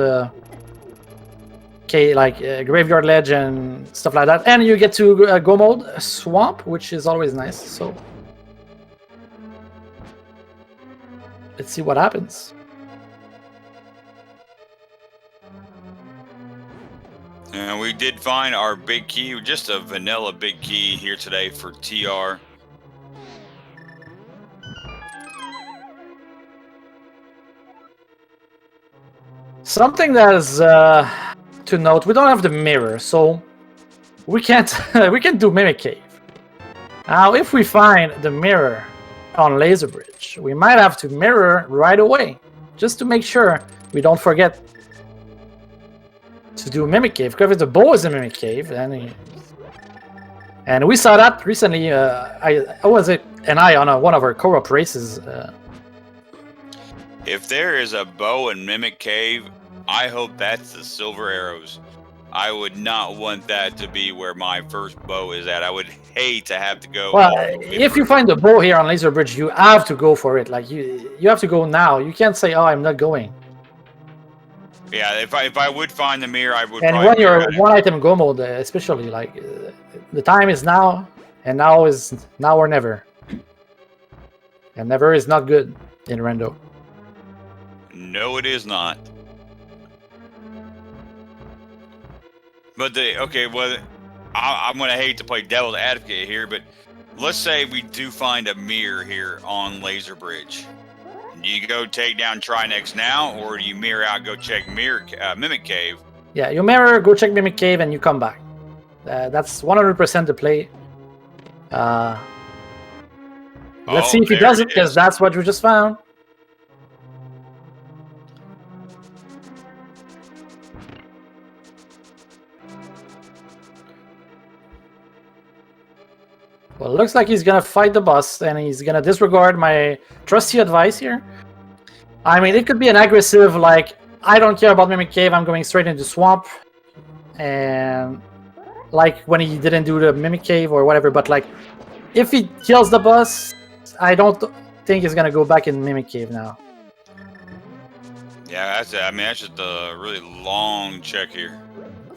graveyard ledge and stuff like that. And you get to go mode swamp, which is always nice. So let's see what happens. And we did find our big key, just a vanilla big key here today for TR. Something that is to note: we don't have the mirror, so we can't we can do Mimic Cave. Now, if we find the mirror on Laser Bridge, we might have to mirror right away, just to make sure we don't forget to do Mimic Cave. Because if the bow is a Mimic Cave, then and we saw that recently. I was it and I on one of our co-op races. If there is a bow and Mimic Cave, I hope that's the Silver Arrows. I would not want that to be where my first bow is at. I would hate to have to go. Well, if you find the bow here on Laser Bridge, you have to go for it. Like you have to go now. You can't say, "Oh, I'm not going." Yeah, if I would find the mirror, I would. And when you're one item go mode, especially like the time is now, and now is now or never. And never is not good in Rando. No, it is not. But I'm gonna hate to play devil's advocate here, but let's say we do find a mirror here on Laser Bridge. Do you go take down Trinex now, or do you mirror out, go check Mimic Cave? Yeah, you mirror, go check Mimic Cave, and you come back. That's 100% the play. Let's see if he does it, because that's what we just found. Well, it looks like he's gonna fight the boss, and he's gonna disregard my trusty advice here. I mean, it could be an aggressive, like, I don't care about Mimic Cave, I'm going straight into Swamp. And, like, when he didn't do the Mimic Cave or whatever, but, like, if he kills the boss, I don't think he's gonna go back in Mimic Cave now. Yeah, that's just a really long check here.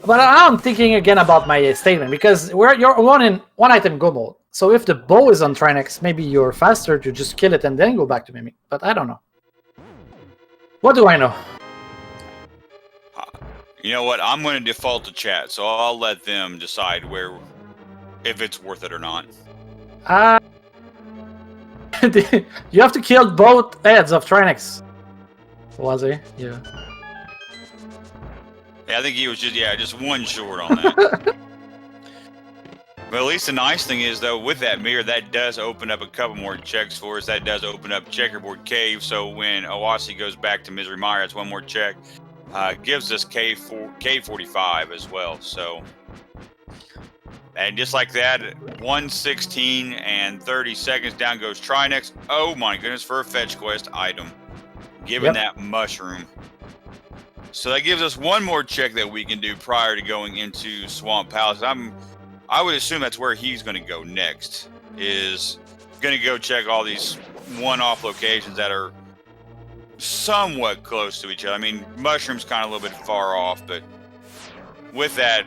But I'm thinking again about my statement, because you're one item go mode. So if the bow is on Trinex, maybe you're faster to just kill it and then go back to Mimic. But I don't know. What do I know? You know what? I'm going to default to chat, so I'll let them decide if it's worth it or not. You have to kill both heads of Trinex. Was he? Yeah. Yeah, I think he was just one short on that. But at least the nice thing is, though, with that mirror, that does open up a couple more checks for us. That does open up Checkerboard Cave, so when Oase goes back to Misery Mire, that's one more check. Gives us Cave 45 as well, so... And just like that, 1:16 and 30 seconds down goes Trinex. Oh my goodness, for a fetch quest item. Given that mushroom. So that gives us one more check that we can do prior to going into Swamp Palace. I would assume that's where he's going to go next. Is going to go check all these one-off locations that are somewhat close to each other. I mean, Mushroom's kind of a little bit far off, but with that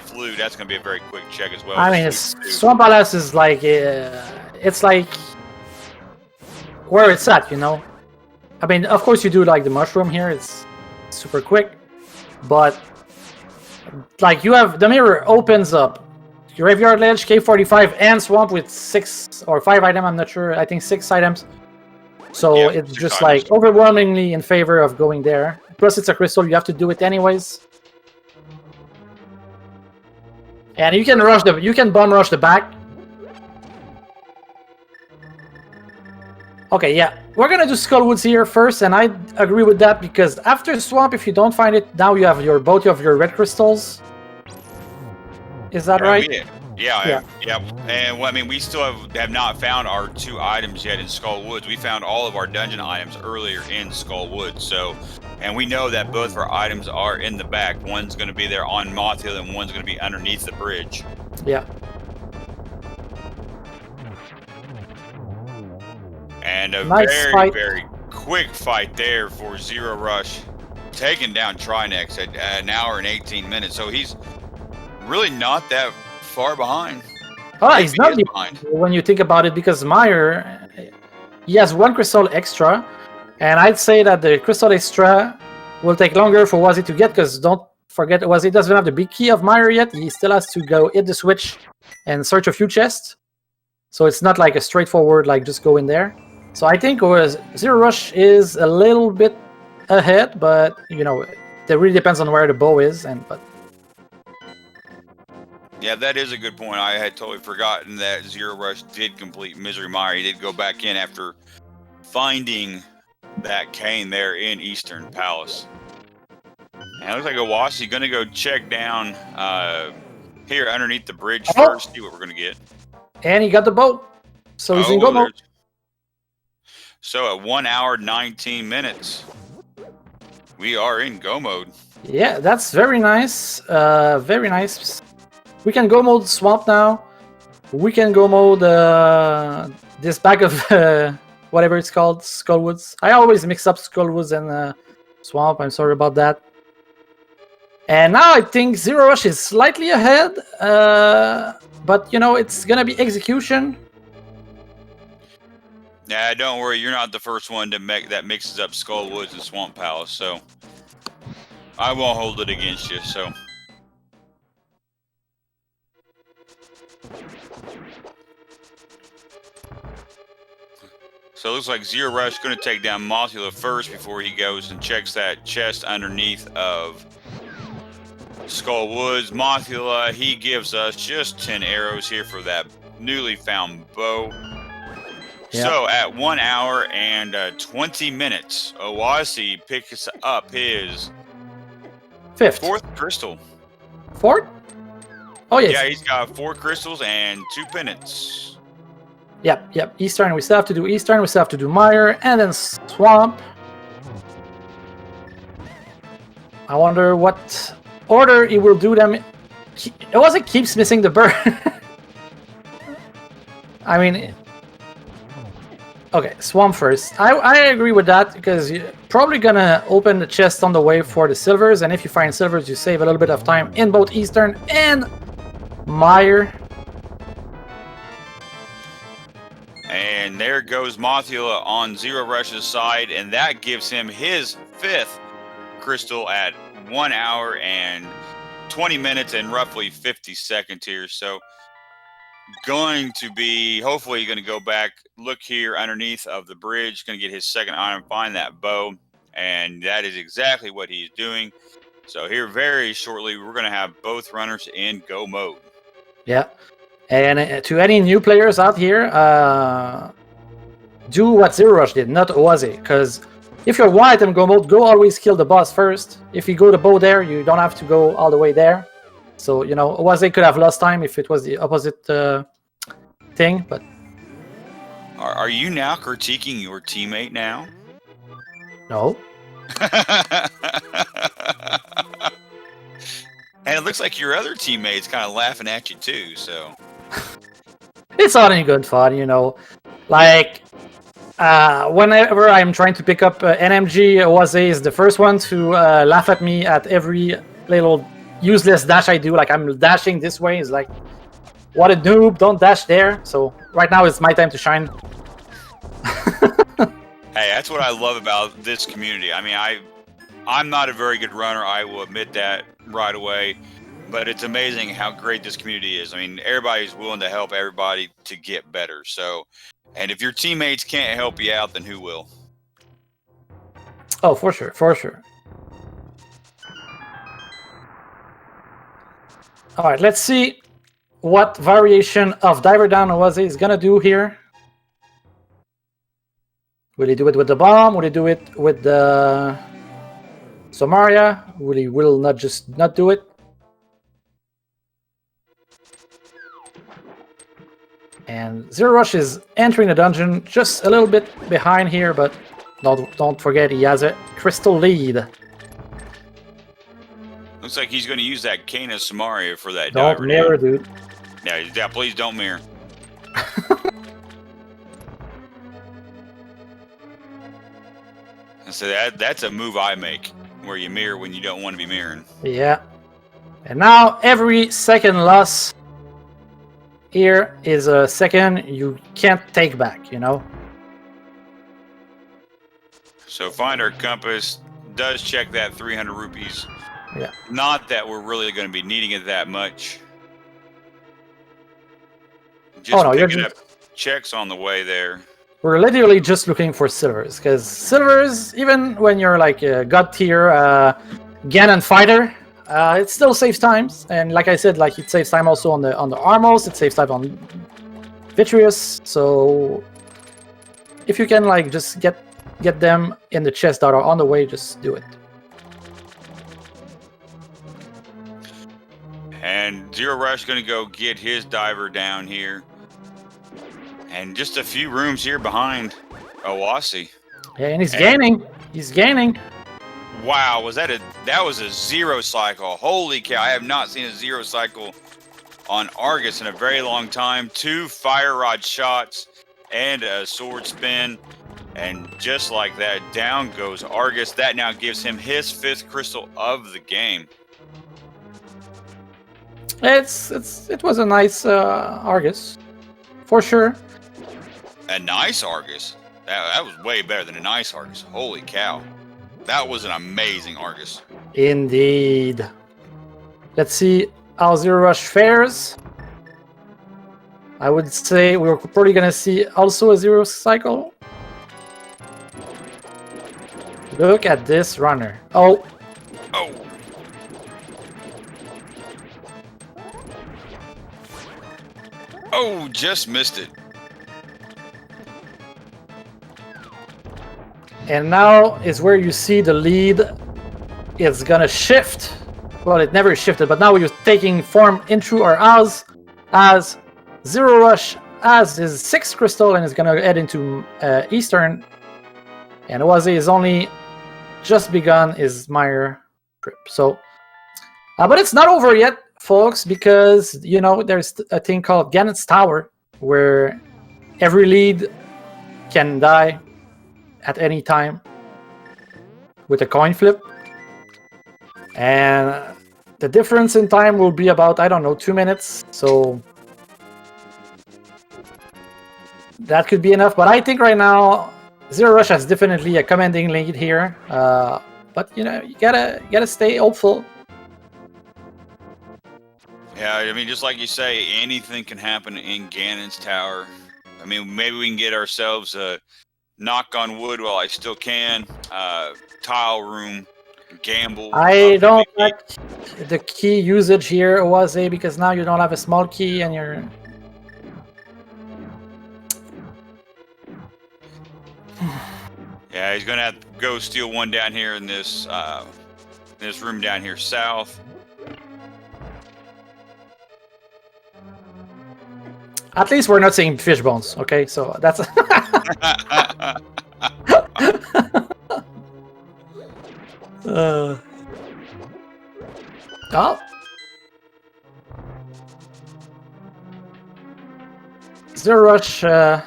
flute, that's going to be a very quick check as well. I mean, Swamp Palace is like it's like where it's at, you know. I mean, of course you do like the mushroom here. It's super quick, but like you have the mirror opens up Graveyard Ledge, K45, and Swamp with 6 or 5 items. I'm not sure. I think 6 items. So it's just like overwhelmingly in favor of going there. Plus, it's a crystal. You have to do it anyways. And you can rush you can bomb rush the back. Okay, yeah, we're gonna do Skullwoods here first, and I agree with that because after Swamp, if you don't find it, now you have both of your red crystals. Is that right? Yeah. And well, I mean, we still have not found our 2 items yet in Skull Woods. We found all of our dungeon items earlier in Skull Woods. So, and we know that both of our items are in the back. One's going to be there on Moth Hill, and one's going to be underneath the bridge. Yeah. And a nice very quick fight there for zer0rush, taking down Trinex at an hour and 18 minutes. So he's really not that far behind. Oh, he's not behind when you think about it, because Meyer, he has 1 crystal extra, and I'd say that the crystal extra will take longer for Oase to get, because don't forget, Oase doesn't have the big key of Meyer yet. He still has to go hit the switch and search a few chests. So it's not like a straightforward, like, just go in there. So I think zer0rush is a little bit ahead, but, you know, it really depends on where the bow is, but... Yeah, that is a good point. I had totally forgotten that zer0rush did complete Misery Mire. He did go back in after finding that cane there in Eastern Palace. And it looks like Owassi's going to go check down here underneath the bridge first, see what we're going to get. And he got the boat. So he's in go mode. So at 1 hour, 19 minutes, we are in go mode. Yeah, that's very nice. Very nice. We can go mode Swamp now. We can go mode this bag of whatever it's called, Skullwoods. I always mix up Skullwoods and Swamp. I'm sorry about that. And now I think zer0rush is slightly ahead. But, you know, it's going to be execution. Yeah, don't worry. You're not the first one to make that mixes up Skullwoods and Swamp Palace. So I won't hold it against you. So it looks like zer0rush going to take down Mothula first before he goes and checks that chest underneath of Skull Woods. Mothula, he gives us just 10 arrows here for that newly found bow. Yep. So at 1 hour and 20 minutes, Oase picks up his 4th crystal. 4th? Oh, yes. Yeah, he's got 4 crystals and 2 pennants. Yep. Eastern, we still have to do Eastern, we still have to do Mire, and then Swamp. I wonder what order he will do them. Oase keeps missing the bird. I mean... Okay, Swamp first. I agree with that, because you're probably gonna open the chest on the way for the silvers, and if you find silvers, you save a little bit of time in both Eastern and Mire. And there goes Mothula on zer0rush's side, and that gives him his 5th crystal at 1 hour and 20 minutes and roughly 50 seconds here. So going to be, hopefully going to go back, look here underneath of the bridge, going to get his 2nd item, find that bow, and that is exactly what he's doing. So here very shortly, we're going to have both runners in go mode. Yeah, and to any new players out here, do what zer0rush did, not Oase, because if you're white and go mode, go always kill the boss first. If you go the bow there, you don't have to go all the way there. So, you know, Oase could have lost time if it was the opposite thing, but... Are you now critiquing your teammate now? No. And it looks like your other teammate's kind of laughing at you too, so... It's all in good fun, you know. Like, whenever I'm trying to pick up NMG, Oase is the first one to laugh at me at every little useless dash I do. Like, I'm dashing this way. It's like, what a noob, don't dash there. So right now it's my time to shine. Hey, that's what I love about this community. I mean, I'm not a very good runner, I will admit that right away, but it's amazing how great this community is. I mean, everybody's willing to help everybody to get better. So, and if your teammates can't help you out, then who will? Oh, for sure, for sure. All right, let's see what variation of Diver Down Oase is gonna do here. Will he do it with the bomb? Will he do it with the Somaria? Will not just not do it? And zer0rush is entering the dungeon just a little bit behind here, but don't forget he has a crystal lead. Looks like he's going to use that Kana Samaria for that Don't diver mirror, down. dude. Yeah, please don't mirror. So that's a move I make, where you mirror when you don't want to be mirroring. Yeah. And now every second loss here is a second you can't take back, you know? So Finder Compass does check that 300 rupees. Yeah. Not that we're really going to be needing it that much. Just Oh, no, you're picking just... up checks on the way there. We're literally just looking for silvers, because silvers, even when you're like a god tier Ganon fighter, it still saves times. And like I said, like it saves time also on the Armos, it saves time on Vitreous. So if you can like just get them in the chests that are on the way, just do it. And zer0rush going to go get his diver down here. And just a few rooms here behind Oase. Yeah, and he's gaining. He's gaining. Wow, that was a zero cycle. Holy cow, I have not seen a zero cycle on Argus in a very long time. 2 fire rod shots and a sword spin. And just like that, down goes Argus. That now gives him his 5th crystal of the game. It was a nice Argus, for sure. A nice Argus. That was way better than a nice Argus. Holy cow. That was an amazing Argus. Indeed. Let's see how zer0rush fares. I would say we're probably gonna see also a zero cycle. Look at this runner. Oh. Oh. Oh, just missed it. And now is where you see the lead. It's gonna shift. Well, it never shifted, but now you're taking form into our house as zer0rush has his 6th crystal and is gonna head into Eastern. And Oase is only just begun his Mire trip. So, but it's not over yet, folks, because you know there's a thing called Ganon's Tower where every lead can die at any time with a coin flip, and the difference in time will be about, I don't know, 2 minutes. So that could be enough, but I think right now zer0rush has definitely a commanding lead here, but you know, you gotta stay hopeful. Yeah, I mean, just like you say, anything can happen in Ganon's Tower. I mean, maybe we can get ourselves a knock on wood while I still can. Tile room, gamble. I don't like the key usage here, Oase, because now you don't have a small key and you're... Yeah, he's gonna have to go steal one down here in this room down here south. At least we're not seeing fish bones, okay? So that's... Oh. zer0rush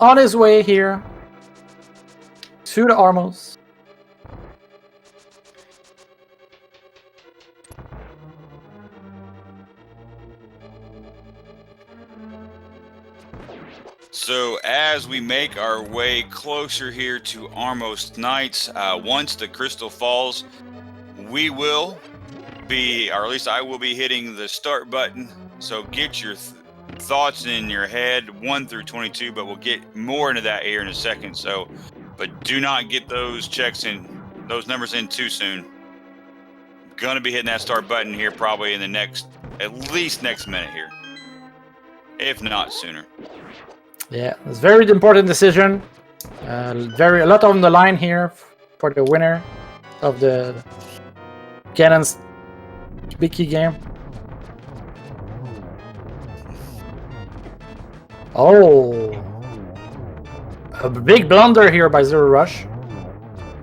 on his way here to the Armos. So as we make our way closer here to Armos Nights, once the crystal falls, we will be, or at least I will be, hitting the start button. So get your thoughts in your head 1 through 22, but we'll get more into that here in a second. So, but do not get those checks in, those numbers in too soon. Gonna be hitting that start button here probably in the next, at least next minute here, if not sooner. Yeah, it's a very important decision. A lot on the line here for the winner of the Cannon's big key game. Oh, a big blunder here by zer0rush,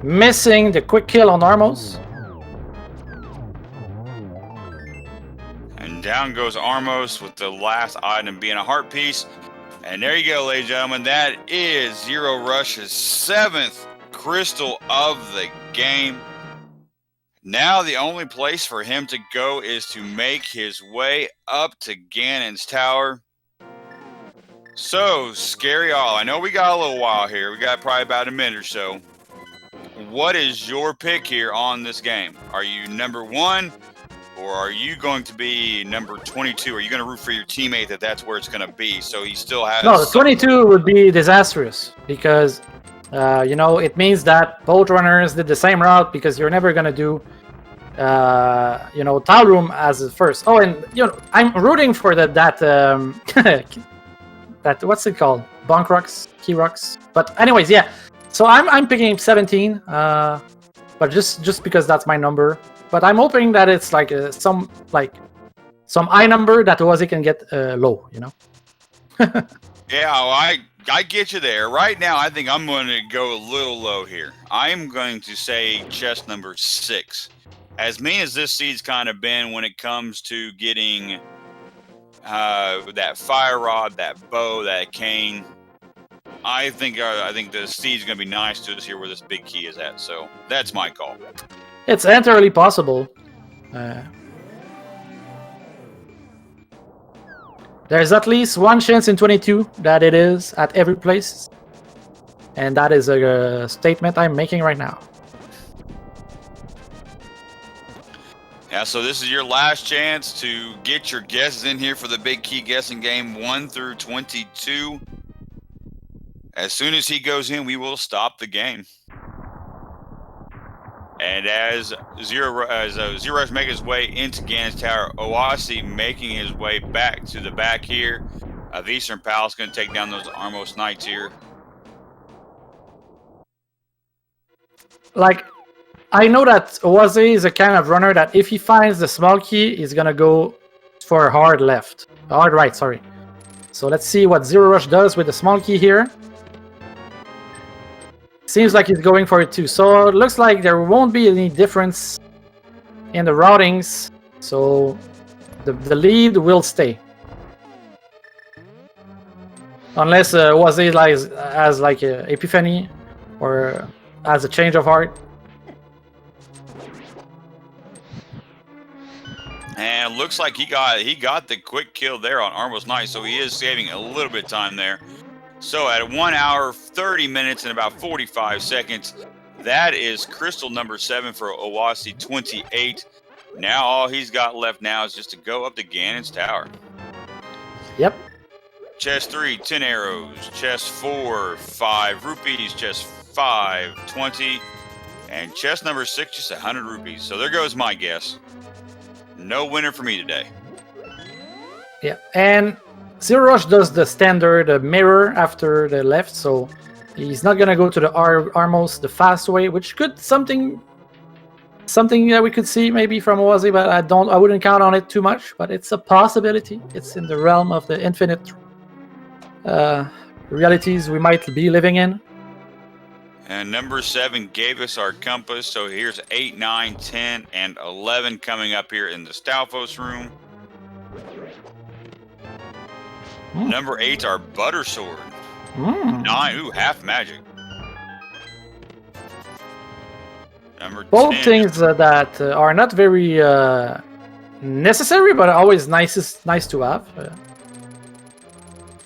missing the quick kill on Armos. And down goes Armos with the last item being a heart piece. And there you go, ladies and gentlemen. That is zer0rush's 7th crystal of the game. Now the only place for him to go is to make his way up to Ganon's Tower. So, Scary All, I know we got a little while here. We got probably about a minute or so. What is your pick here on this game? Are you number 1? Or are you going to be number 22? Are you going to root for your teammate that's where it's going to be? So he still has... No, 22 would be disastrous because, it means that both runners did the same route because you're never going to do, tile room as the first. Oh, and, I'm rooting for that what's it called? Bonk rocks? Key rocks? But anyways, yeah. So I'm picking 17, but just because that's my number. But I'm hoping that it's like some high number that Oase can get low, Yeah, well, I get you there. Right now, I think I'm going to go a little low here. I'm going to say chest number 6. As mean as this seed's kind of been when it comes to getting that fire rod, that bow, that cane, I think the seed's going to be nice to us here where this big key is at. So that's my call. It's entirely possible. There's at least one chance in 22 that it is at every place. And that is a statement I'm making right now. Yeah, so this is your last chance to get your guesses in here for the big key guessing game 1 through 22. As soon as he goes in, we will stop the game. And as zer0rush makes his way into Ganon's Tower, Oase making his way back to the back here of Eastern Palace, going to take down those Armos Knights here. Like, I know that Oase is a kind of runner that if he finds the small key, he's going to go for a hard right, sorry. So let's see what zer0rush does with the small key here. Seems like he's going for it too. So it looks like there won't be any difference in the routings. So the lead will stay. Unless Oase has like a epiphany or has a change of heart. And it looks like he got the quick kill there on Armos Knight, so he is saving a little bit of time there. So at 1 hour, 30 minutes, and about 45 seconds, that is crystal number 7 for oase28. Now all he's got left now is just to go up to Ganon's Tower. Yep. Chest 3, 10 arrows. Chest 4, 5 rupees. Chest 5, 20. And chest number 6, just 100 rupees. So there goes my guess. No winner for me today. Yeah, and zer0rush does the standard mirror after the left, so he's not gonna go to the Armos the fast way, which could something that we could see maybe from Oase, but I wouldn't count on it too much. But it's a possibility. It's in the realm of the infinite realities we might be living in. And number 7 gave us our compass, so here's 8, 9, 10, and 11 coming up here in the Stalfos room. Number 8's our butter sword. 9, half magic. Number both 10, things that are not very necessary, but always nice to have.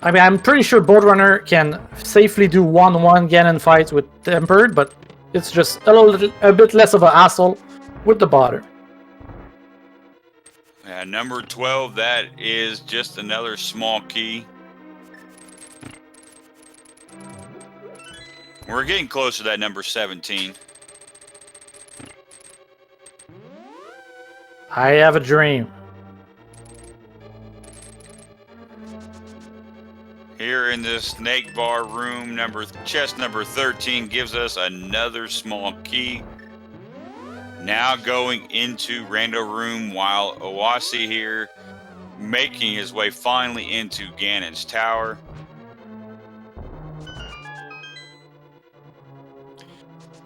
I mean, I'm pretty sure Boardrunner can safely do 1-1 Ganon fights with Tempered, but it's just a bit less of a hassle with the butter. number 12, that is just another small key. We're getting close to that number 17. I have a dream. Here in this snake bar room. Chest number 13 gives us another small key. Now going into rando room while Oase here making his way finally into Ganon's tower.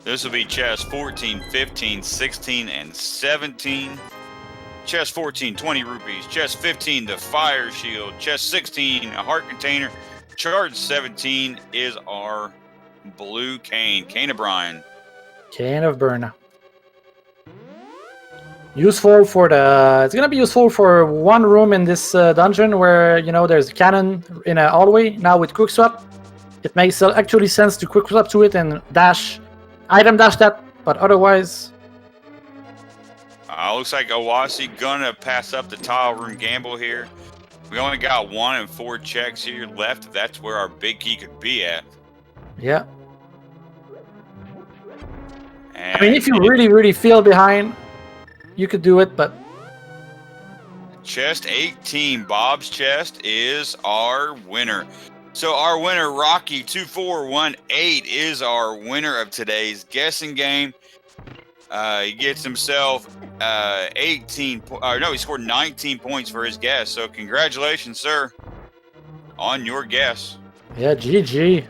This will be chest 14, 15, 16, and 17. Chest 14, 20 rupees. Chest 15, the fire shield. Chest 16, a heart container. Charge 17 is our blue cane. Cane of Brian. Cane of Burna. Useful for the... It's gonna be useful for one room in this dungeon where, you know, there's a cannon in a hallway. Now with quick swap, it makes actually sense to quick swap to it and dash... Item dash that, but otherwise... Looks like Oase gonna pass up the tile room gamble here. We only got 1 and 4 checks here left. That's where our big key could be at. Yeah. And I mean, if you really feel behind, you could do it, but... Chest 18, Bob's chest, is our winner. So our winner, Rocky2418, is our winner of today's guessing game. He gets himself 18. He scored 19 points for his guess. So congratulations, sir, on your guess. Yeah, GG.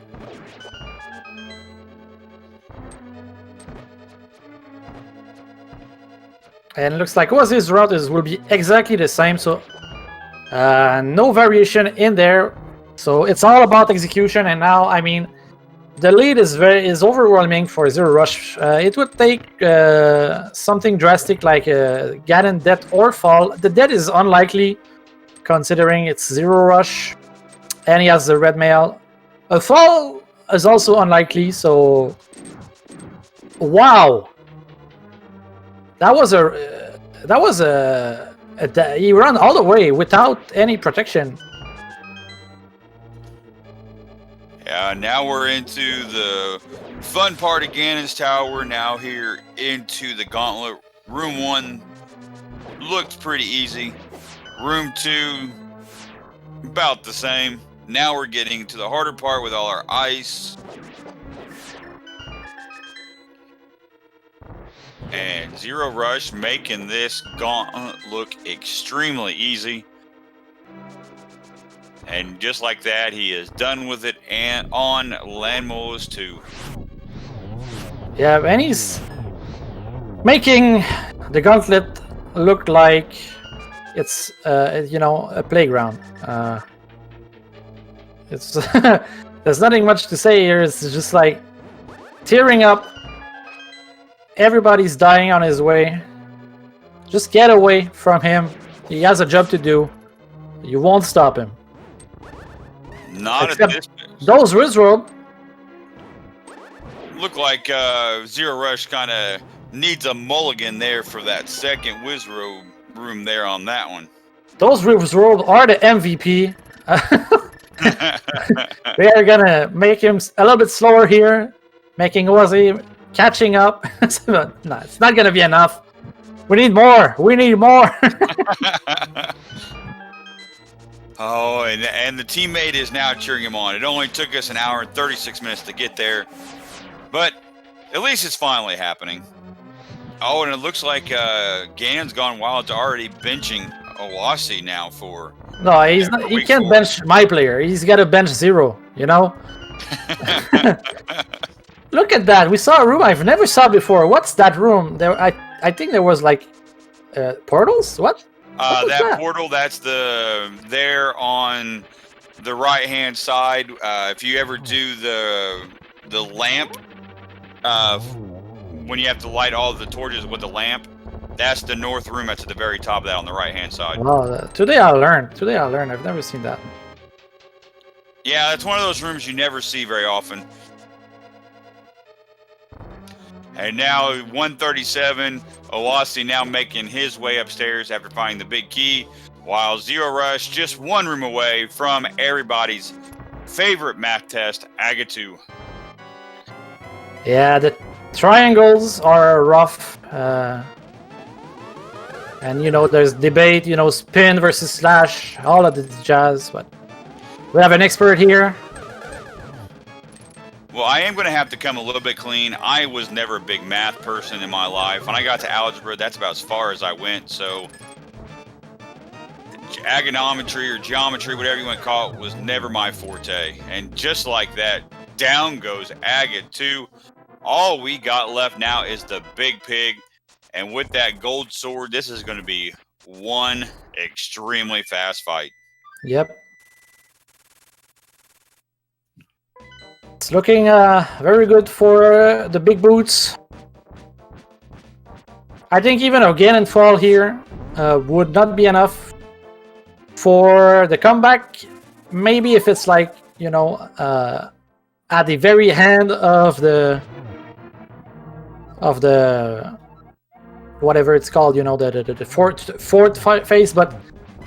And it looks like Oase's route will be exactly the same. So no variation in there. So it's all about execution, and now, I mean, the lead is overwhelming for zer0rush. It would take something drastic like Ganon death or fall. The death is unlikely, considering it's zer0rush, and he has the red mail. A fall is also unlikely. So, wow, that was he ran all the way without any protection. Now we're into the fun part of Ganon's Tower. We're now here into the gauntlet. Room 1 looked pretty easy. Room 2, about the same. Now we're getting to the harder part with all our ice. And zer0rush making this gauntlet look extremely easy. And just like that, he is done with it and on Landmos 2. Yeah, and he's making the gauntlet look like it's, you know, a playground. It's there's nothing much to say here. It's just like tearing up. Everybody's dying on his way. Just get away from him. He has a job to do. You won't stop him. Not Except at this. Those Wizworld Look like zer0rush kind of needs a mulligan there for that second Wizrobe room there on that one. Those Wizworld are the MVP. They are gonna make him a little bit slower here, making Oase catching up. No, it's not gonna be enough. We need more. We need more. Oh, and the teammate is now cheering him on. It only took us an hour and 36 minutes to get there, but at least it's finally happening. Oh, and it looks like Ganon's gone wild to already benching Oase now for... No, he's not, he can't bench my player. He's got to bench Zero, you know? Look at that. We saw a room I've never saw before. What's that room? There, I think there was like portals? What? That portal, that's there on the right-hand side. If you ever do the lamp, when you have to light all of the torches with the lamp, that's the north room. That's at the very top of that on the right-hand side. Oh, today I learned. Today I learned. I've never seen that. Yeah, that's one of those rooms you never see very often. And now 137, Oase now making his way upstairs after finding the big key, while zer0rush just one room away from everybody's favorite math test, Agatu. Yeah, the triangles are rough. And, you know, there's debate, you know, spin versus slash, all of the jazz. But we have an expert here. Well, I am going to have to come a little bit clean. I was never a big math person in my life. When I got to algebra, that's about as far as I went. So agonometry or geometry, whatever you want to call it, was never my forte. And just like that, down goes Aga 2. All we got left now is the big pig. And with that gold sword, this is going to be one extremely fast fight. Yep. It's looking very good for the big boots. I think even a gain and fall here would not be enough for the comeback. Maybe if it's like, you know, at the very end of the whatever it's called, you know, the fourth phase. But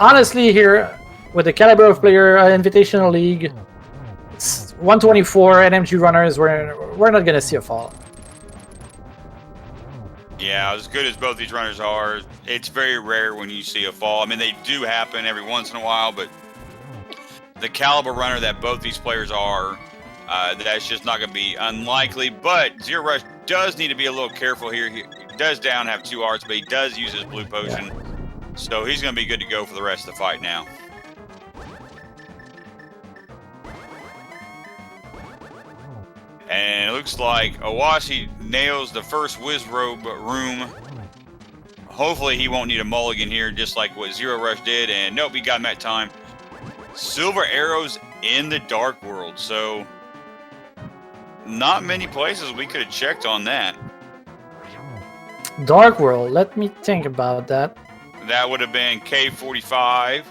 honestly, here with the caliber of player Invitational League, it's 124 NMG runners. We're not gonna see a fall. Yeah, as good as both these runners are, it's very rare when you see a fall. I mean, they do happen every once in a while, but the caliber runner that both these players are, that's just not going to be unlikely. But zer0rush does need to be a little careful here. He does down have 2 hearts, but he does use his blue potion. Yeah. So he's going to be good to go for the rest of the fight now. And it looks like Oase nails the first Wizrobe room. Hopefully he won't need a mulligan here, just like what zer0rush did. And nope, he got him that time. Silver arrows in the Dark World. So not many places we could have checked on that. Dark World, let me think about that. That would have been K45.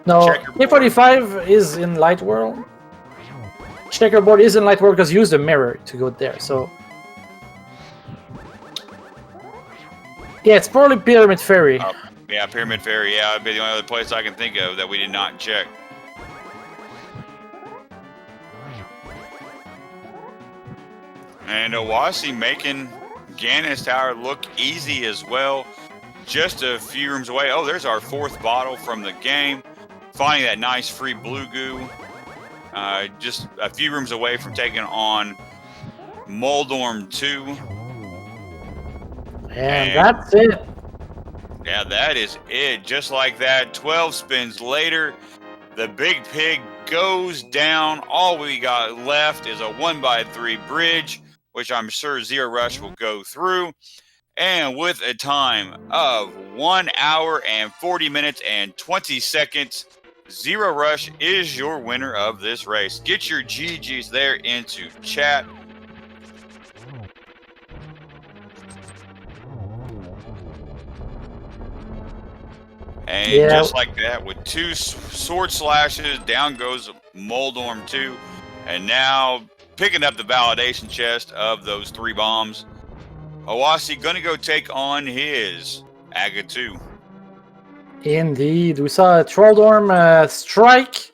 No, K45 is in Light World. Checkerboard is in Light World because use the mirror to go there. So yeah, it's probably Pyramid Ferry. Yeah, Pyramid Ferry. Yeah, it'd be the only other place I can think of that we did not check. And Oase making Ganis Tower look easy as well. Just a few rooms away. Oh, there's our 4th bottle from the game. Finding that nice free blue goo. Just a few rooms away from taking on Moldorm 2. And that's it. Yeah, that is it. Just like that, 12 spins later, the big pig goes down. All we got left is a 1x3 bridge, which I'm sure zer0rush will go through. And with a time of 1 hour and 40 minutes and 20 seconds, zer0rush is your winner of this race. Get your GGs there into chat. And just like that, with 2 sword slashes, down goes Moldorm 2. And now picking up the validation chest of those 3 bombs. Oase gonna go take on his Aga 2. Indeed, we saw a Trolldorm strike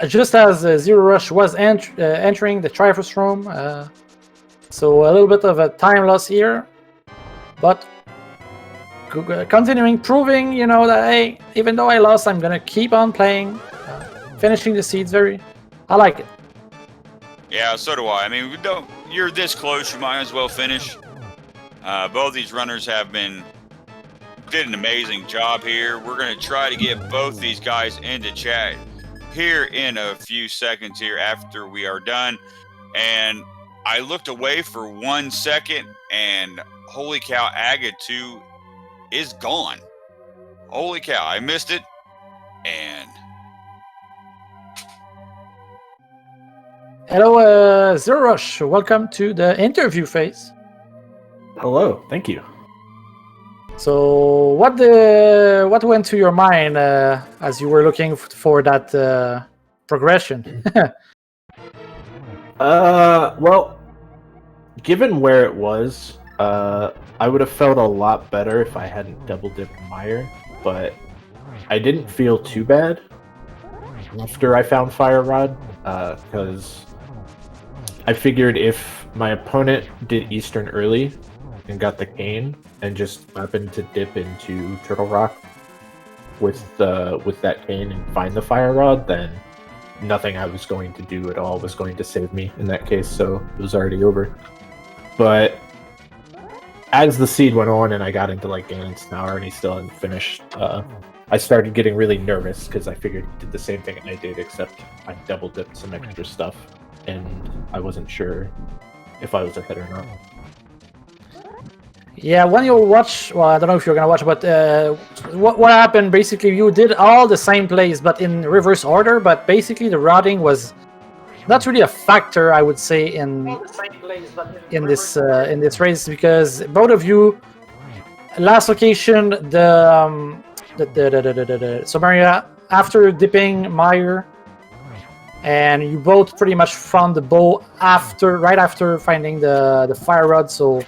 just as zer0rush was entering the Triforce room. So a little bit of a time loss here, but continuing proving, you know, that hey, even though I lost, I'm gonna keep on playing, finishing the seeds. I like it. Yeah, so do I. I mean, you're this close, you might as well finish. Both these runners did an amazing job here. We're going to try to get both these guys into chat here in a few seconds here after we are done. And I looked away for 1 second, and holy cow, Aga 2 is gone. Holy cow, I missed it. And hello, zer0rush. Welcome to the interview phase. Hello, thank you. So, what went to your mind as you were looking for that progression? Well, given where it was, I would have felt a lot better if I hadn't double dipped Mire, but I didn't feel too bad after I found Fire Rod, because I figured if my opponent did Eastern early and got the cane and just happened to dip into Turtle Rock with that cane and find the Fire Rod, then nothing I was going to do at all was going to save me in that case, so it was already over. But as the seed went on and I got into like Ganon's Tower and he still hadn't finished, I started getting really nervous because I figured he did the same thing I did, except I double dipped some extra stuff, and I wasn't sure if I was ahead or not. Yeah, when you watch, well, I don't know if you're gonna watch, but what happened? Basically, you did all the same plays, but in reverse order. But basically, the routing was not really a factor, I would say, in this race, because both of you, last location, the Samaria, after dipping Meyer, and you both pretty much found the bow right after finding the fire rod. So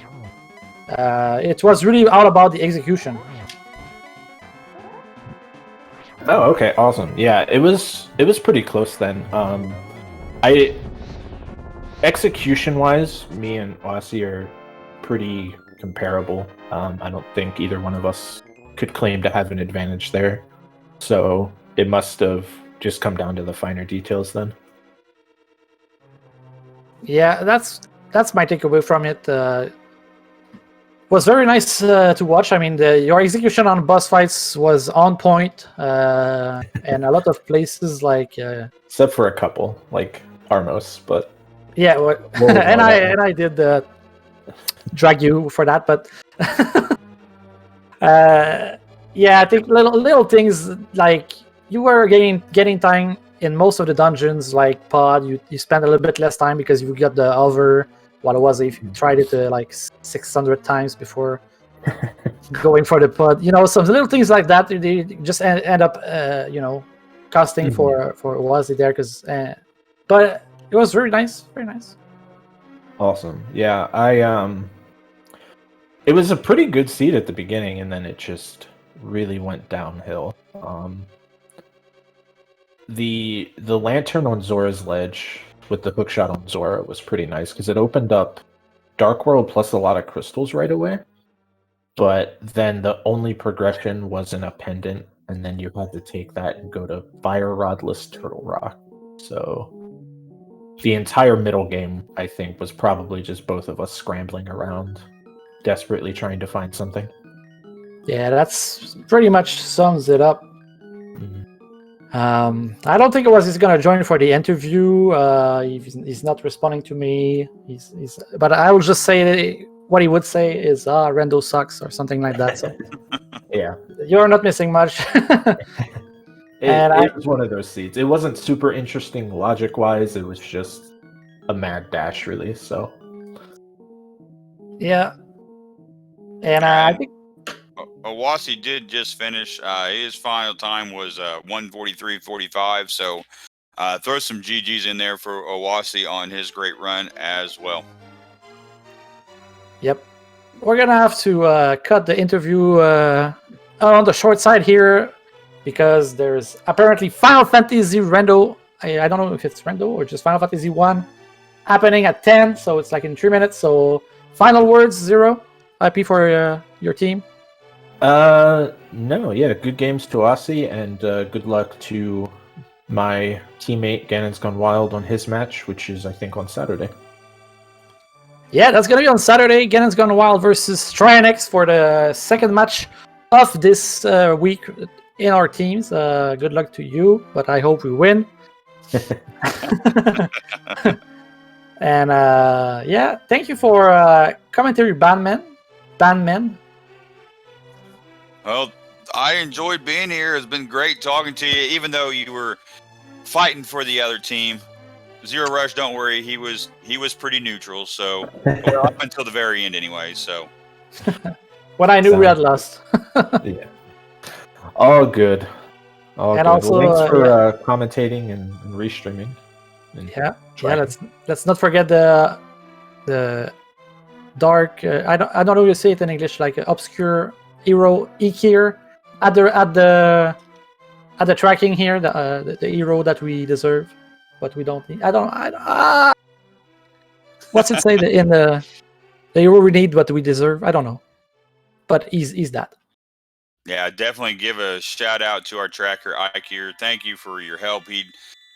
it was really all about the execution. Oh, okay, awesome. Yeah, it was pretty close then. Execution-wise, me and Aussie are pretty comparable. I don't think either one of us could claim to have an advantage there. So it must have just come down to the finer details then. Yeah, that's my takeaway from it. Was very nice to watch. I mean, your execution on boss fights was on point, and a lot of places like except for a couple, like Armos, but yeah, and I did drag you for that, but yeah, I think little things like you were getting time in most of the dungeons, like pod. You spend a little bit less time because you got the hover. What it was if you tried it like 600 times before going for the pod. You know, some little things like that. They just end up, costing for Oase there. But it was very nice, very nice. Awesome. Yeah, it was a pretty good seed at the beginning, and then it just really went downhill. The lantern on Zora's ledge with the hookshot on Zora was pretty nice because it opened up Dark World plus a lot of crystals right away. But then the only progression wasn't a pendant, and then you had to take that and go to Fire Rodless Turtle Rock. So the entire middle game, I think, was probably just both of us scrambling around, desperately trying to find something. Yeah, that's pretty much sums it up. I don't think he's gonna join for the interview. He's not responding to me. But I will just say what he would say is Rendo sucks or something like that. So yeah, you're not missing much. It was one of those seeds. It wasn't super interesting logic wise. It was just a mad dash release. So yeah, and I think Oase did just finish. His final time was 1:43.45. So throw some GGs in there for Oase on his great run as well. Yep. We're going to have to cut the interview on the short side here because there's apparently Final Fantasy Rendo. I don't know if it's Rendo or just Final Fantasy 1 happening at 10. So it's like in 3 minutes. So final words, Zero. Happy for your team. No, yeah, good games to Aussie, and good luck to my teammate Ganon's Gone Wild on his match, which is, I think, on Saturday. Yeah, that's gonna be on Saturday. Ganon's Gone Wild versus Trianex for the second match of this week in our teams. Good luck to you, but I hope we win. And yeah, thank you for commentary, Bandman. Well, I enjoyed being here. It's been great talking to you, even though you were fighting for the other team. zer0rush, don't worry, he was pretty neutral, so up until the very end anyway. So when I knew we had lost. Yeah, all good. All and good. Also, well, thanks for commentating and restreaming. Yeah. Let's not forget the dark. I don't know how to say it in English, like obscure hero Ikir at the tracking here, the hero that we deserve, but we don't need. What's it say in the hero we need, but we deserve? I don't know, but he's that. Yeah, definitely give a shout out to our tracker Ikir. Thank you for your help. He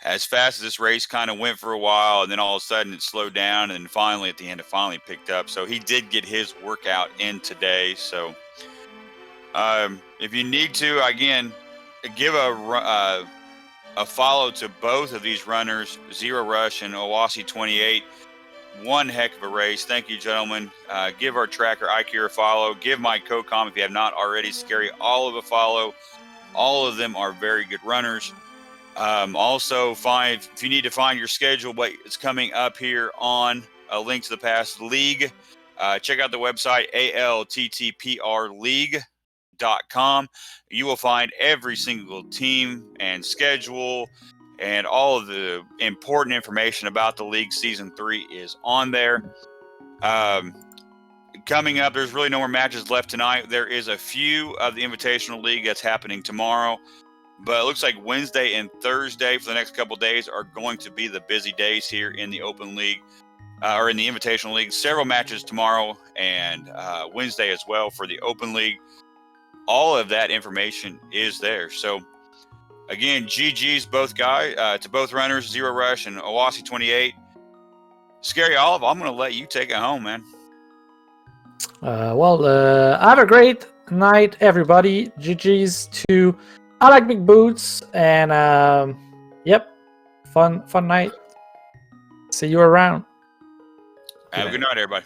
as fast as this race kind of went for a while, and then all of a sudden it slowed down, and finally at the end it finally picked up. So he did get his workout in today. So if you need to, again, give a follow to both of these runners, zer0rush and oase28. One heck of a race. Thank you, gentlemen. Give our tracker IQ a follow. Give my co-com, if you have not already, Scary Olive a follow. All of them are very good runners. Also, if you need to find your schedule, what is coming up here on a Link to the Past League, check out the website ALTTPR League.com. You will find every single team and schedule and all of the important information about the league. Season 3 is on there. Coming up, there's really no more matches left tonight. There is a few of the Invitational League that's happening tomorrow. But it looks like Wednesday and Thursday for the next couple of days are going to be the busy days here in the Open League, or in the Invitational League. Several matches tomorrow and Wednesday as well for the Open League. All of that information is there. So, again, GG's both guys, to both runners, zer0rush and oase28. Scary Olive, I'm going to let you take it home, man. Have a great night, everybody. GG's to I Like Big Boots, and yep, fun night. See you around. Have a good night, everybody.